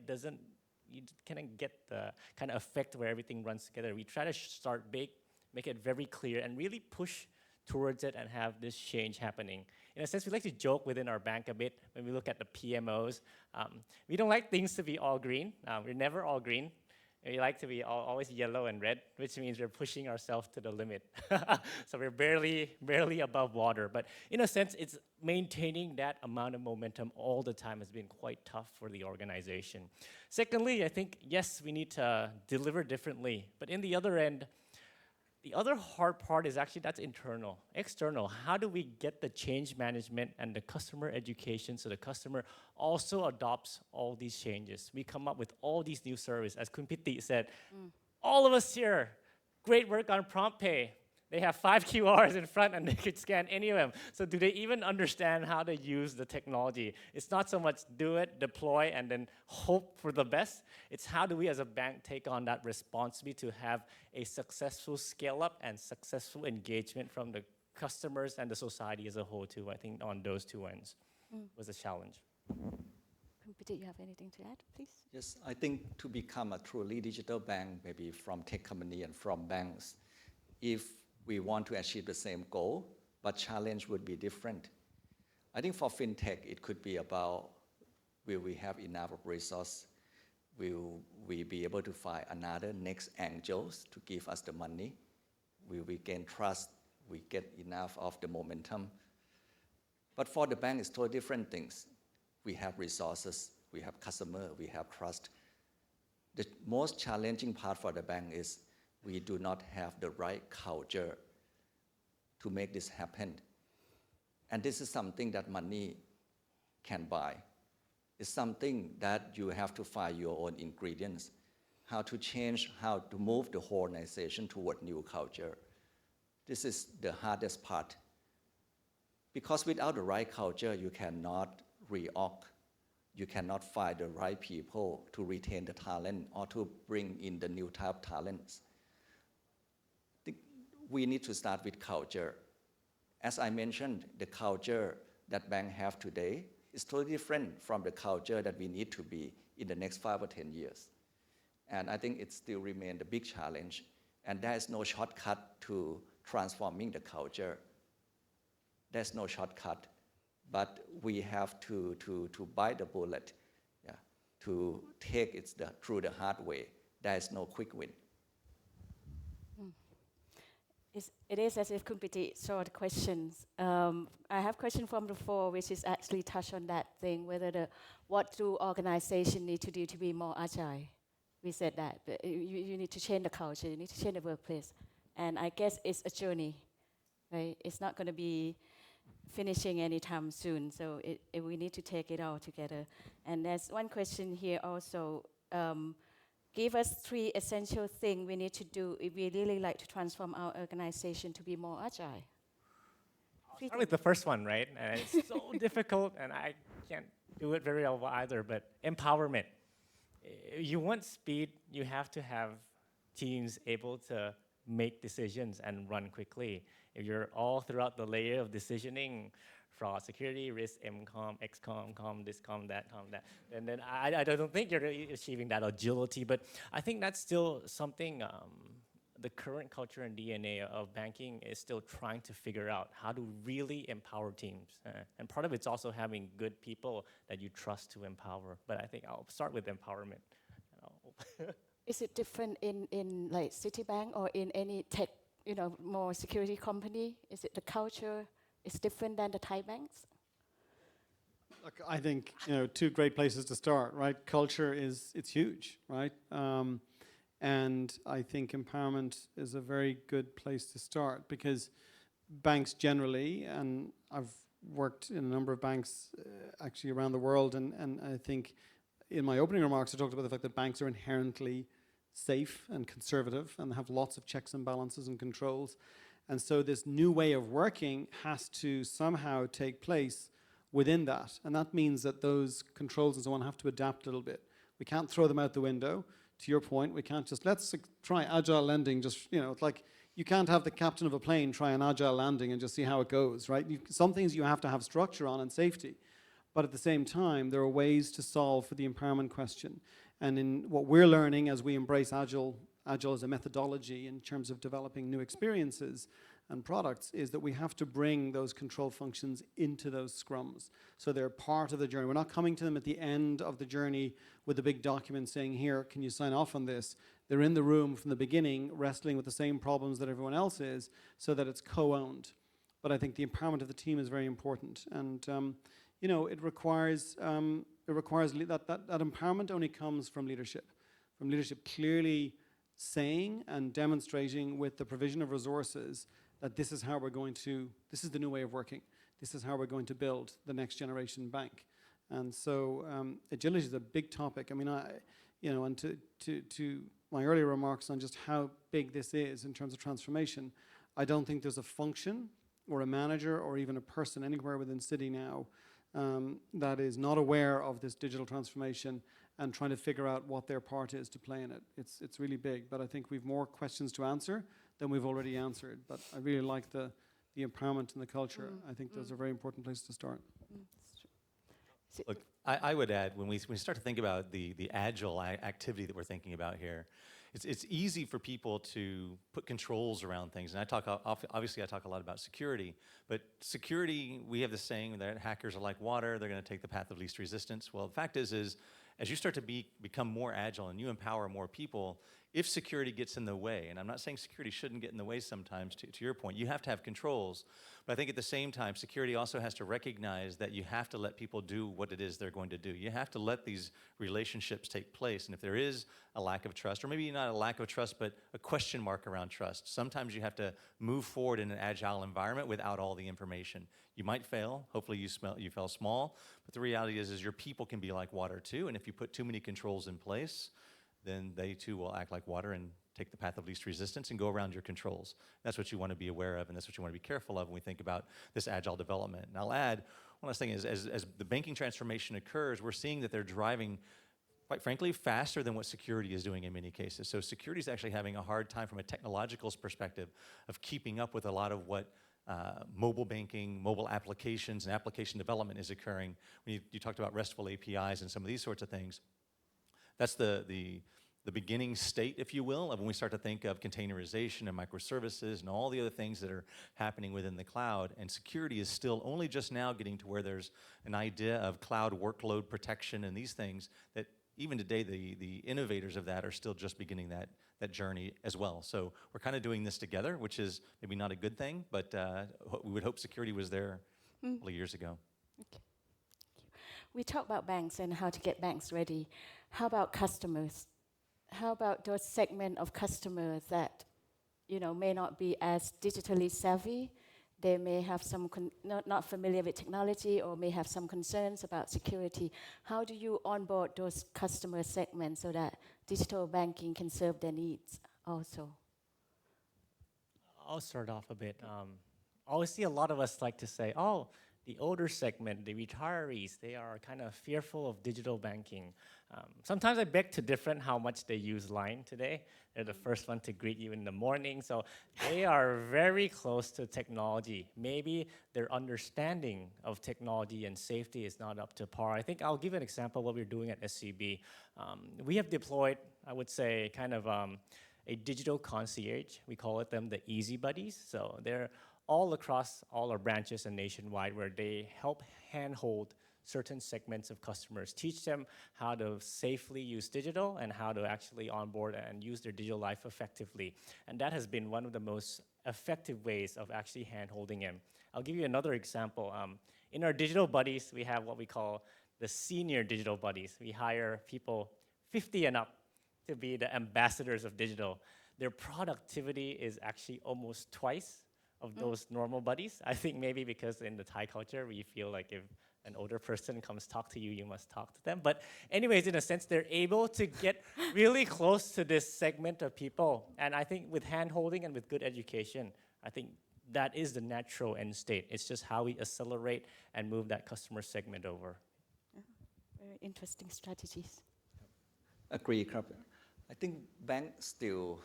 you can't get the kind of effect where everything runs together. We try to start big, make it very clear, and really push towards it and have this change happening. In a sense, we like to joke within our bank a bit when we look at the PMOs. We don't like things to be all green. We're never all green. We like to be always yellow and red, which means we're pushing ourselves to the limit. So we're barely above water. But in a sense, it's maintaining that amount of momentum all the time has been quite tough for the organization. Secondly, I think, yes, we need to deliver differently. But in the other end, the other hard part is actually that's internal. External, how do we get the change management and the customer education so the customer also adopts all these changes? We come up with all these new services. As Kun Piti said, all of us here, great work on prompt pay. They have 5 QRs in front and they could scan any of them. So do they even understand how to use the technology? It's not so much do it, deploy, and then hope for the best. It's how do we as a bank take on that responsibility to have a successful scale up and successful engagement from the customers and the society as a whole too. I think on those two ends was a challenge. Piti, you have anything to add, please? Yes, I think to become a truly digital bank, maybe from tech company and from banks, if we want to achieve the same goal, but challenge would be different. I think for FinTech, it could be about, will we have enough of resource? Will we be able to find another next angels to give us the money? Will we gain trust? We get enough of the momentum? But for the bank, it's totally different things. We have resources, we have customer, we have trust. The most challenging part for the bank is we do not have the right culture to make this happen. And this is something that money can buy. It's something that you have to find your own ingredients, how to change, how to move the whole organization toward new culture. This is the hardest part. Because without the right culture, you cannot reorg. You cannot find the right people to retain the talent or to bring in the new type of talents. We need to start with culture. As I mentioned, the culture that banks have today is totally different from the culture that we need to be in the next 5 or 10 years. And I think it still remains a big challenge. And there is no shortcut to transforming the culture. There's no shortcut. But we have to bite the bullet, to take it through the hard way. There is no quick win. It is as if Kun Piti saw the questions. I have a question from the floor, which is actually touch on that thing, whether what do organizations need to do to be more agile? We said that, but you need to change the culture, you need to change the workplace. And I guess it's a journey, right? It's not going to be finishing anytime soon, so we need to take it all together. And there's one question here also. Give us 3 essential things we need to do if we really like to transform our organization to be more agile. I'll start with the first one, right? And it's so difficult, and I can't do it very well either, but empowerment. You want speed, you have to have teams able to make decisions and run quickly. If you're all throughout the layer of decisioning, fraud, security, risk, MCOM, XCOM, COM, this, COM, that, and then I don't think you're achieving that agility, but I think that's still something the current culture and DNA of banking is still trying to figure out how to really empower teams. And part of it's also having good people that you trust to empower, but I think I'll start with empowerment. Is it different in like Citibank or in any tech, more security company? Is it the culture is different than the Thai banks? Look, I think 2 great places to start, right? Culture it's huge, right? And I think empowerment is a very good place to start because banks generally, and I've worked in a number of banks actually around the world, and I think in my opening remarks I talked about the fact that banks are inherently safe and conservative and have lots of checks and balances and controls. And so this new way of working has to somehow take place within that. And that means that those controls and so on have to adapt a little bit. We can't throw them out the window. To your point, we can't just, let's try agile lending, just, it's like you can't have the captain of a plane try an agile landing and just see how it goes, right? Some things you have to have structure on and safety. But at the same time, there are ways to solve for the empowerment question. And in what we're learning as we embrace Agile as a methodology in terms of developing new experiences, and products is that we have to bring those control functions into those scrums. So they're part of the journey. We're not coming to them at the end of the journey with a big document saying, here, can you sign off on this? They're in the room from the beginning, wrestling with the same problems that everyone else is, so that it's co-owned. But I think the empowerment of the team is very important. And it requires that empowerment only comes from leadership clearly saying and demonstrating with the provision of resources that this is how we're going to, this is the new way of working. This is how we're going to build the next generation bank. And so agility is a big topic. I mean, and to my earlier remarks on just how big this is in terms of transformation, I don't think there's a function or a manager or even a person anywhere within Citi now that is not aware of this digital transformation and trying to figure out what their part is to play in it. It's really big, but I think we've more questions to answer than we've already answered. But I really like the empowerment and the culture. I think those are very important places to start. Look, I would add, when we start to think about the agile activity that we're thinking about here, it's easy for people to put controls around things. And obviously I talk a lot about security, but security, we have the saying that hackers are like water, they're going to take the path of least resistance. Well, the fact is as you start to become more agile and you empower more people, if security gets in the way, and I'm not saying security shouldn't get in the way sometimes, to your point, you have to have controls, but I think at the same time, security also has to recognize that you have to let people do what it is they're going to do. You have to let these relationships take place, and if there is a lack of trust, or maybe not a lack of trust, but a question mark around trust, sometimes you have to move forward in an agile environment without all the information. You might fail, hopefully you fell small, but the reality is your people can be like water too, and if you put too many controls in place, then they too will act like water and take the path of least resistance and go around your controls. That's what you want to be aware of, and that's what you want to be careful of when we think about this agile development. And I'll add, one last thing is, as the banking transformation occurs, we're seeing that they're driving, quite frankly, faster than what security is doing in many cases. So security is actually having a hard time from a technological perspective of keeping up with a lot of what mobile banking, mobile applications, and application development is occurring. When you talked about RESTful APIs and some of these sorts of things, that's the beginning state, if you will, of when we start to think of containerization and microservices and all the other things that are happening within the cloud. And security is still only just now getting to where there's an idea of cloud workload protection and these things that even today the innovators of that are still just beginning that journey as well. So we're kind of doing this together, which is maybe not a good thing, but we would hope security was there a couple of years ago. Okay. We talk about banks and how to get banks ready. How about customers? How about those segment of customers that, may not be as digitally savvy? They may have some not familiar with technology or may have some concerns about security. How do you onboard those customer segments so that digital banking can serve their needs also? I'll start off a bit. I always see a lot of us like to say, oh, the older segment, the retirees, they are kind of fearful of digital banking. Sometimes I beg to differ how much they use Line today. They're the first one to greet you in the morning, so they are very close to technology. Maybe their understanding of technology and safety is not up to par. I think I'll give an example of what we're doing at SCB. We have deployed, I would say, kind of a digital concierge. We call them the Easy Buddies. So they're all across all our branches and nationwide, where they help handhold certain segments of customers, teach them how to safely use digital and how to actually onboard and use their digital life effectively. And that has been one of the most effective ways of actually handholding them. I'll give you another example. In our digital buddies, we have what we call the senior digital buddies. We hire people 50 and up to be the ambassadors of digital. Their productivity is actually almost twice of those normal buddies. I think maybe because in the Thai culture, we feel like if an older person comes talk to you, you must talk to them. But anyways, in a sense, they're able to get really close to this segment of people. And I think with hand-holding and with good education, I think that is the natural end state. It's just how we accelerate and move that customer segment over. Very interesting strategies. Agree, Krab. I think banks still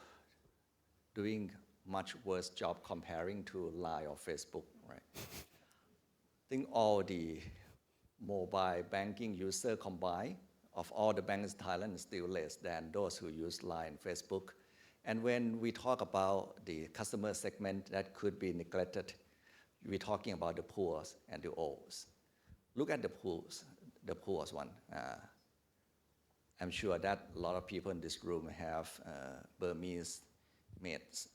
doing much worse job comparing to Line or Facebook, right? I think all the mobile banking user combined of all the banks in Thailand is still less than those who use Line and Facebook. And when we talk about the customer segment that could be neglected, we're talking about the poor and the old. Look at the poorest one. I'm sure that a lot of people in this room have Burmese mates.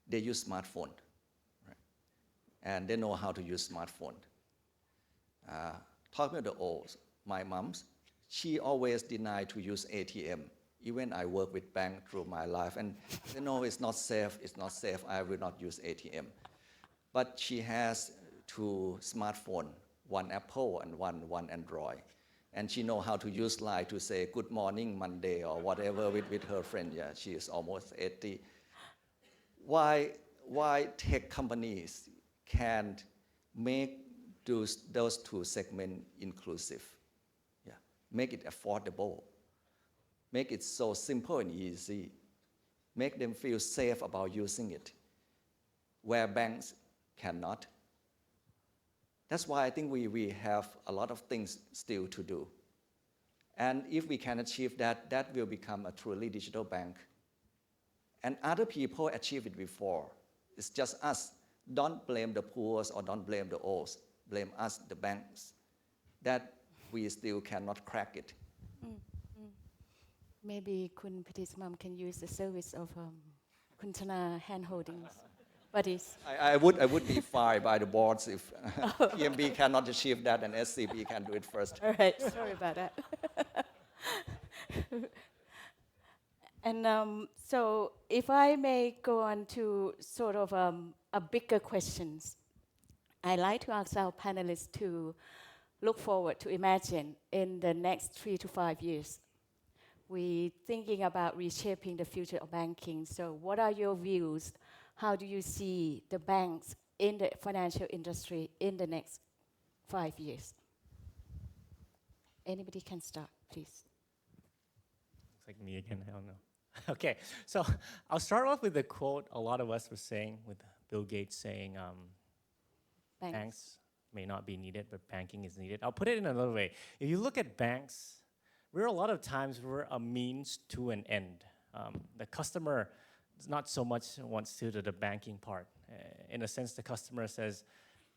They use smartphone, right? And they know how to use smartphone. Talking about the old, my mom, she always denied to use ATM. Even I work with bank through my life, and they know it's not safe, I will not use ATM. But she has two smartphones, one Apple and one Android. And she knows how to use Line to say good morning Monday or whatever with her friend. Yeah, she is almost 80. Why tech companies can't make those two segments inclusive? Yeah, make it affordable. Make it so simple and easy. Make them feel safe about using it, where banks cannot. That's why I think we have a lot of things still to do. And if we can achieve that, that will become a truly digital bank. And other people achieved it before. It's just us. Don't blame the poor or don't blame the old. Blame us, the banks, that we still cannot crack it. Maybe Kun Piti's mom can use the service of Kun Tana hand-holdings buddies. I would be fired by the boards if PMB cannot achieve that and SCB can do it first. All right, sorry about that. And so if I may go on to sort of a bigger questions, I'd like to ask our panelists to look forward, to imagine in the next 3 to 5 years. We're thinking about reshaping the future of banking. So what are your views? How do you see the banks in the financial industry in the next 5 years? Anybody can start, please. Looks like me again, I don't know. Okay, so I'll start off with the quote a lot of us were saying, with Bill Gates saying, banks may not be needed, but banking is needed. I'll put it in another way. If you look at banks, we're a lot of times we're a means to an end. The customer not so much wants to do the banking part. In a sense, the customer says,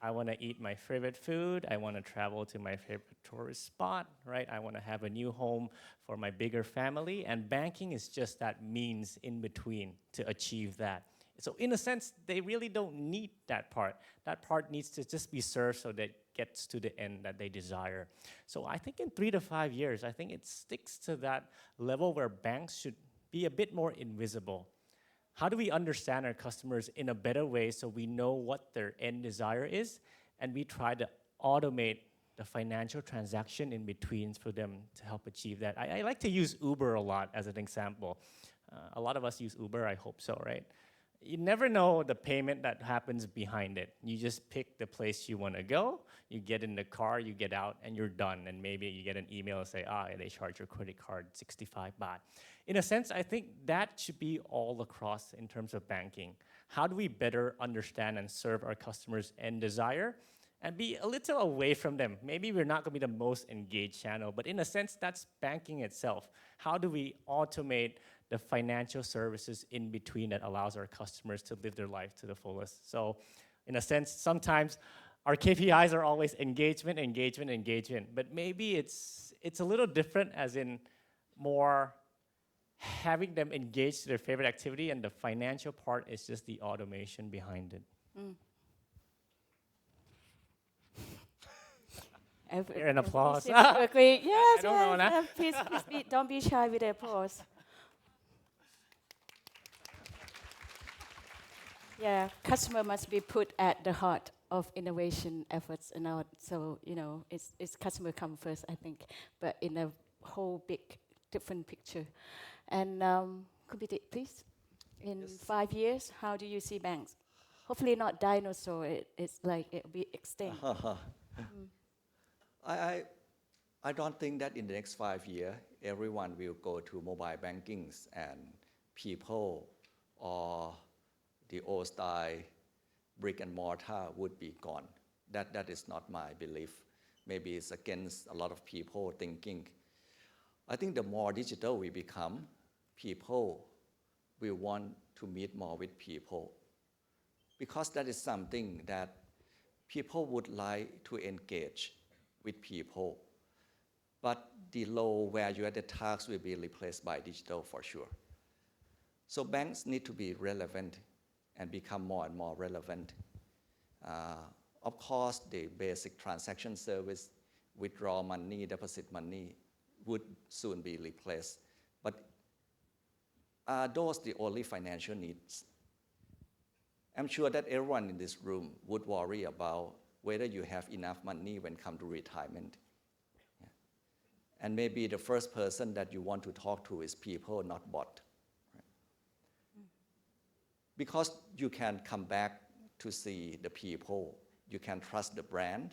I want to eat my favorite food, I want to travel to my favorite tourist spot, right? I want to have a new home for my bigger family, and banking is just that means in between to achieve that. So in a sense, they really don't need that part. That part needs to just be served so that it gets to the end that they desire. So I think in 3 to 5 years, I think it sticks to that level where banks should be a bit more invisible. How do we understand our customers in a better way so we know what their end desire is, and we try to automate the financial transaction in between for them to help achieve that? I like to use Uber a lot as an example. A lot of us use Uber, I hope so, right? You never know the payment that happens behind it. You just pick the place you want to go, you get in the car, you get out, and you're done. And maybe you get an email and say, they charge your credit card 65 baht. In a sense, I think that should be all across in terms of banking. How do we better understand and serve our customers' end desire and be a little away from them? Maybe we're not going to be the most engaged channel, but in a sense, that's banking itself. How do we automate the financial services in between that allows our customers to live their life to the fullest? So in a sense, sometimes our KPIs are always engagement, engagement, engagement, but maybe it's a little different, as in more having them engaged to their favorite activity, and the financial part is just the automation behind it. Here, an applause. Agree. Yes, I don't know, please don't be shy with the applause. Yeah, customer must be put at the heart of innovation efforts, and so it's customer come first, I think, but in a whole big different picture. And Piti, please, in 5 years, how do you see banks? Hopefully not dinosaur. It's like it'll be extinct. I don't think that in the next 5 years, everyone will go to mobile bankings and people or the old style brick and mortar would be gone. That is not my belief. Maybe it's against a lot of people thinking. I think the more digital we become, people will want to meet more with people, because that is something that people would like to engage with people. But the low value-added tasks will be replaced by digital for sure. So banks need to be relevant and become more and more relevant. Of course, the basic transaction service, withdraw money, deposit money, would soon be replaced. But are those the only financial needs? I'm sure that everyone in this room would worry about whether you have enough money when come to retirement. Yeah. And maybe the first person that you want to talk to is people, not bot. Right? Because you can come back to see the people, you can trust the brand.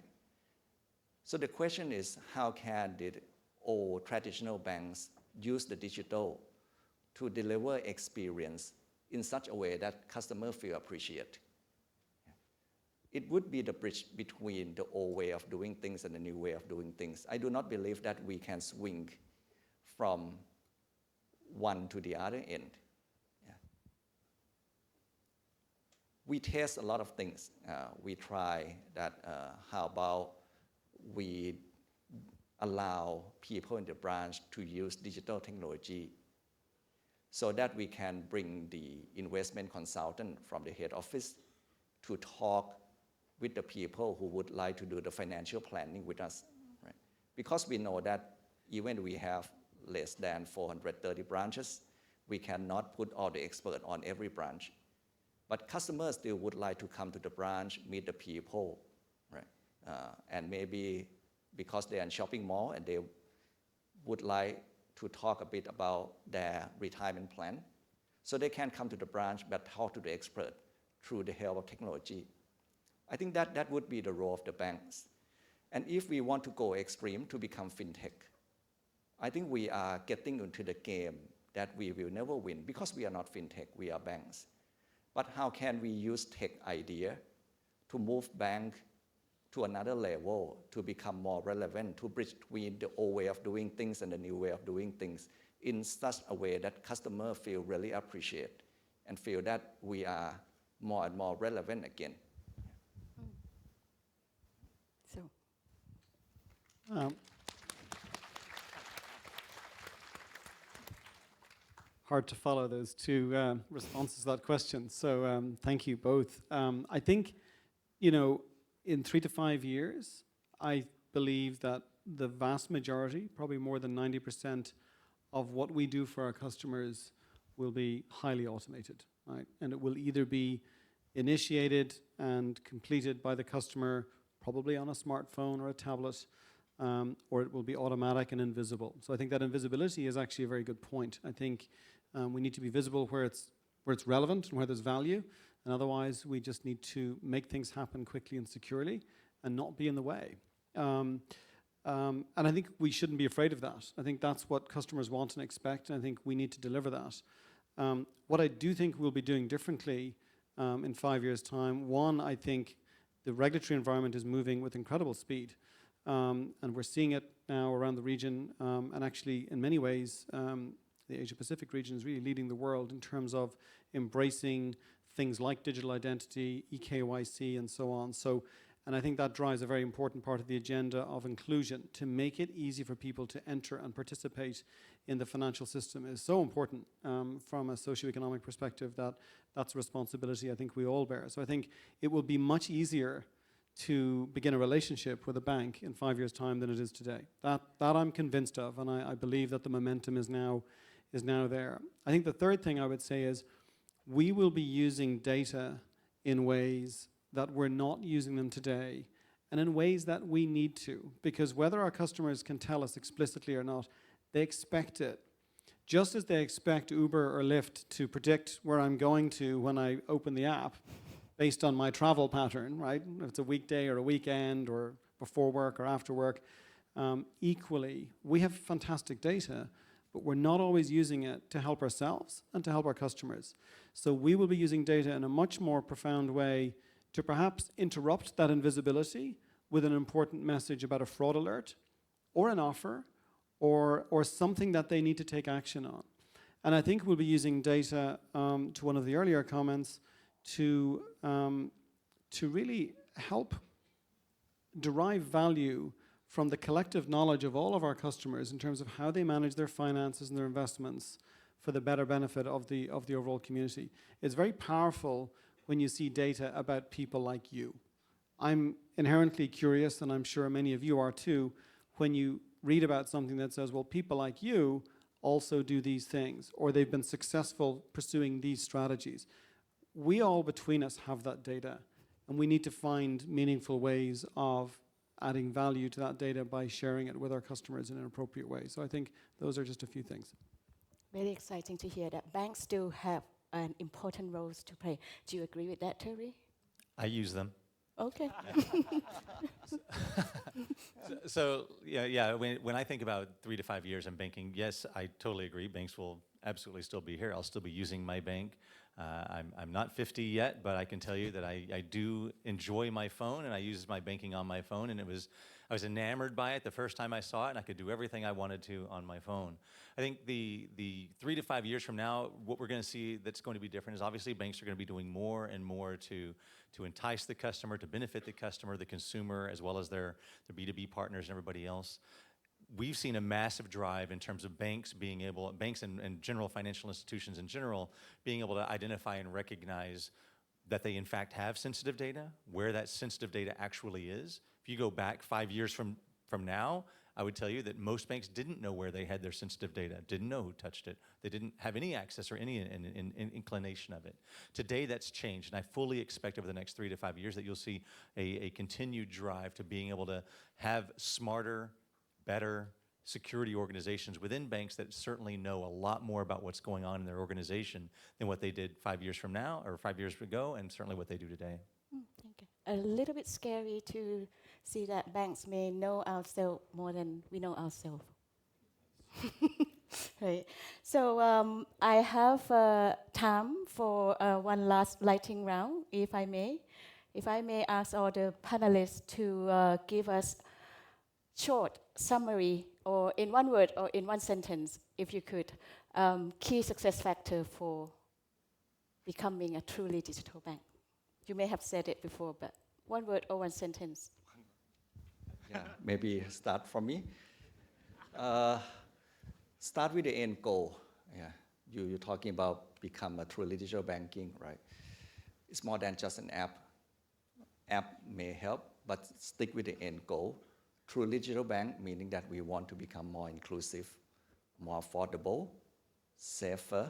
So the question is, how can the old traditional banks use the digital to deliver experience in such a way that customers feel appreciated? It would be the bridge between the old way of doing things and the new way of doing things. I do not believe that we can swing from one to the other end. Yeah. We test a lot of things. We try that, how about we allow people in the branch to use digital technology so that we can bring the investment consultant from the head office to talk with the people who would like to do the financial planning with us. Right? Because we know that even we have less than 430 branches, we cannot put all the experts on every branch. But customers still would like to come to the branch, meet the people, right? And maybe because they are in shopping mall and they would like to talk a bit about their retirement plan. So they can come to the branch but talk to the expert through the help of technology. I think that would be the role of the banks. And if we want to go extreme to become FinTech, I think we are getting into the game that we will never win because we are not FinTech, we are banks. But how can we use tech idea to move bank to another level, to become more relevant, to bridge between the old way of doing things and the new way of doing things in such a way that customers feel really appreciate and feel that we are more and more relevant again. So, hard to follow those two responses to that question. So thank you both. I think, in 3 to 5 years, I believe that the vast majority, probably more than 90% of what we do for our customers will be highly automated, right? And it will either be initiated and completed by the customer, probably on a smartphone or a tablet, or it will be automatic and invisible. So I think that invisibility is actually a very good point. I think we need to be visible where it's relevant and where there's value, and otherwise we just need to make things happen quickly and securely and not be in the way. And I think we shouldn't be afraid of that. I think that's what customers want and expect, and I think we need to deliver that. What I do think we'll be doing differently in 5 years' time, one, I think the regulatory environment is moving with incredible speed. And we're seeing it now around the region, and actually in many ways, the Asia-Pacific region is really leading the world in terms of embracing things like digital identity, eKYC, and so on. And I think that drives a very important part of the agenda of inclusion. To make it easy for people to enter and participate in the financial system is so important from a socioeconomic perspective that that's a responsibility I think we all bear. So I think it will be much easier to begin a relationship with a bank in 5 years' time than it is today. That I'm convinced of, and I believe that the momentum is now there. I think the third thing I would say is we will be using data in ways that we're not using them today, and in ways that we need to, because whether our customers can tell us explicitly or not, they expect it. Just as they expect Uber or Lyft to predict where I'm going to when I open the app based on my travel pattern, right? If it's a weekday or a weekend or before work or after work. Equally, we have fantastic data, but we're not always using it to help ourselves and to help our customers. So we will be using data in a much more profound way to perhaps interrupt that invisibility with an important message about a fraud alert or an offer or something that they need to take action on. And I think we'll be using data, to one of the earlier comments, to really help derive value from the collective knowledge of all of our customers in terms of how they manage their finances and their investments for the better benefit of the overall community. It's very powerful when you see data about people like you. I'm inherently curious, and I'm sure many of you are too, when you read about something that says, well, people like you also do these things, or they've been successful pursuing these strategies. We all between us have that data, and we need to find meaningful ways of adding value to that data by sharing it with our customers in an appropriate way. So I think those are just a few things. Very exciting to hear that banks still have an important role to play. Do you agree with that, Terry? I use them. Okay. So yeah. When I think about 3 to 5 years in banking, yes, I totally agree. Banks will absolutely still be here. I'll still be using my bank. I'm not 50 yet, but I can tell you that I do enjoy my phone, and I use my banking on my phone. And I was enamored by it the first time I saw it, and I could do everything I wanted to on my phone. I think the 3 to 5 years from now, what we're going to see that's going to be different is obviously banks are going to be doing more and more to entice the customer, to benefit the customer, the consumer, as well as their B2B partners and everybody else. We've seen a massive drive in terms of banks and general financial institutions in general being able to identify and recognize that they in fact have sensitive data, where that sensitive data actually is. If you go back 5 years from now, I would tell you that most banks didn't know where they had their sensitive data, didn't know who touched it. They didn't have any access or any inclination of it. Today, that's changed, and I fully expect over the next 3 to 5 years that you'll see a continued drive to being able to have smarter, better security organizations within banks that certainly know a lot more about what's going on in their organization than what they did 5 years from now or 5 years ago, and certainly what they do today. Thank you. A little bit scary to see that banks may know ourselves more than we know ourselves. Right. So I have time for one last lightning round, if I may. If I may ask all the panelists to give us short summary, or in one word or in one sentence, if you could, key success factor for becoming a truly digital bank. You may have said it before, but one word or one sentence. Yeah, maybe start from me. Start with the end goal. Yeah, you're talking about become a truly digital banking, right? It's more than just an app. App may help, but stick with the end goal. Truly digital bank, meaning that we want to become more inclusive, more affordable, safer,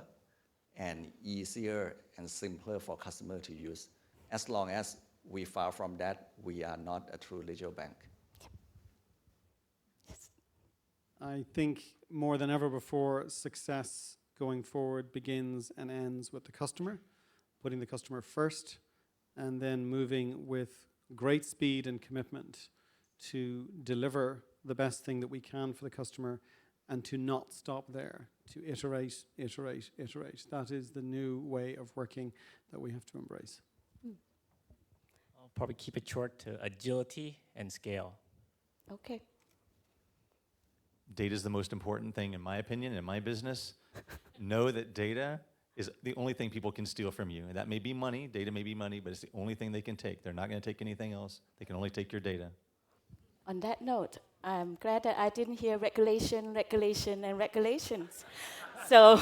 and easier and simpler for customer to use. As long as we far from that, we are not a true digital bank. I think more than ever before, success going forward begins and ends with the customer, putting the customer first, and then moving with great speed and commitment to deliver the best thing that we can for the customer, and to not stop there, to iterate, iterate, iterate. That is the new way of working that we have to embrace. I'll probably keep it short to agility and scale. Okay. Data is the most important thing, in my opinion, in my business. Know that data is the only thing people can steal from you. And that may be money, data may be money, but it's the only thing they can take. They're not going to take anything else. They can only take your data. On that note, I'm glad that I didn't hear regulation, regulation, and regulations. So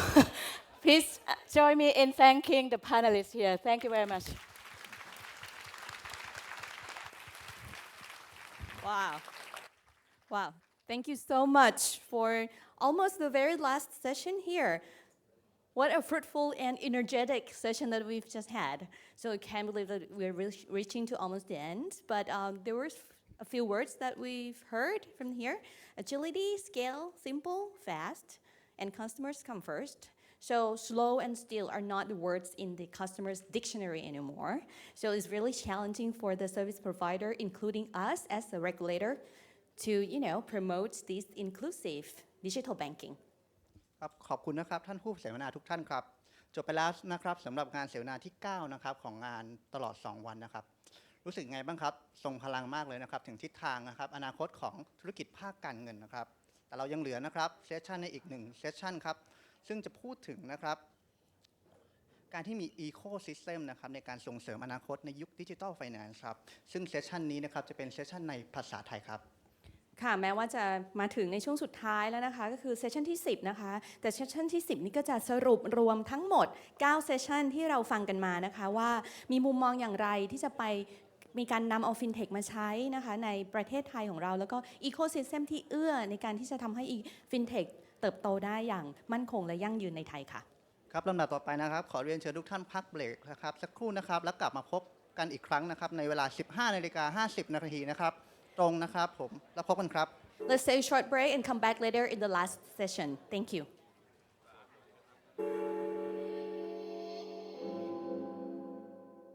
please join me in thanking the panelists here. Thank you very much. Wow. Wow. Thank you so much for almost the very last session here. What a fruitful and energetic session that we've just had. So I can't believe that we're reaching to almost the end, but there were a few words that we've heard from here. Agility, scale, simple, fast, and customers come first. So slow and still are not the words in the customer's dictionary anymore. So it's really challenging for the service provider, including us as the regulator, to promote this inclusive digital banking. ครับขอบคุณนะครับท่านผู้เสวนาทุกท่านครับจบไปแล้วนะครับสำหรับงานเสวนาที่9นะครับของงานตลอด2วันนะครับรู้สึกไงบ้างครับทรงพลังมากเลยนะครับถึงทิศทางนะครับอนาคตของธุรกิจภาคการเงินนะครับแต่เรายังเหลือนะครับเซสชันในอีก1เซสชันครับ ซึ่งจะพูดถึงนะครับการที่มีอีโคซิสเต็มนะครับในการส่งเสริมอนาคตในยุคดิจิทัลไฟแนนซ์ครับซึ่งเซสชันนี้นะครับจะเป็นเซสชันในภาษาไทยครับค่ะแม้ว่าจะมาถึงในช่วงสุดท้ายแล้วนะคะก็คือเซสชันที่10นะคะแต่เซสชันที่10นี่ก็จะสรุปรวมทั้งหมด9เซสชันที่เราฟังกันมานะคะว่ามีมุมมองอย่างไรที่จะไปมีการนำเอาฟินเทคมาใช้นะคะในประเทศไทยของเราแล้วก็อีโคซิสเต็มที่เอื้อในการที่จะทำให้ฟินเทคเติบโตได้อย่างมั่นคงและยั่งยืนในไทยค่ะครับลำดับต่อไปนะครับขอเรียนเชิญทุกท่านพักเบรกนะครับสักครู่นะครับแล้วกลับมาพบกันอีกครั้งนะครับในเวลา 15:50 นาทีนะครับตรงนะครับผมแล้วพบกันครับ Let's take a short break and come back later in the last session. Thank you.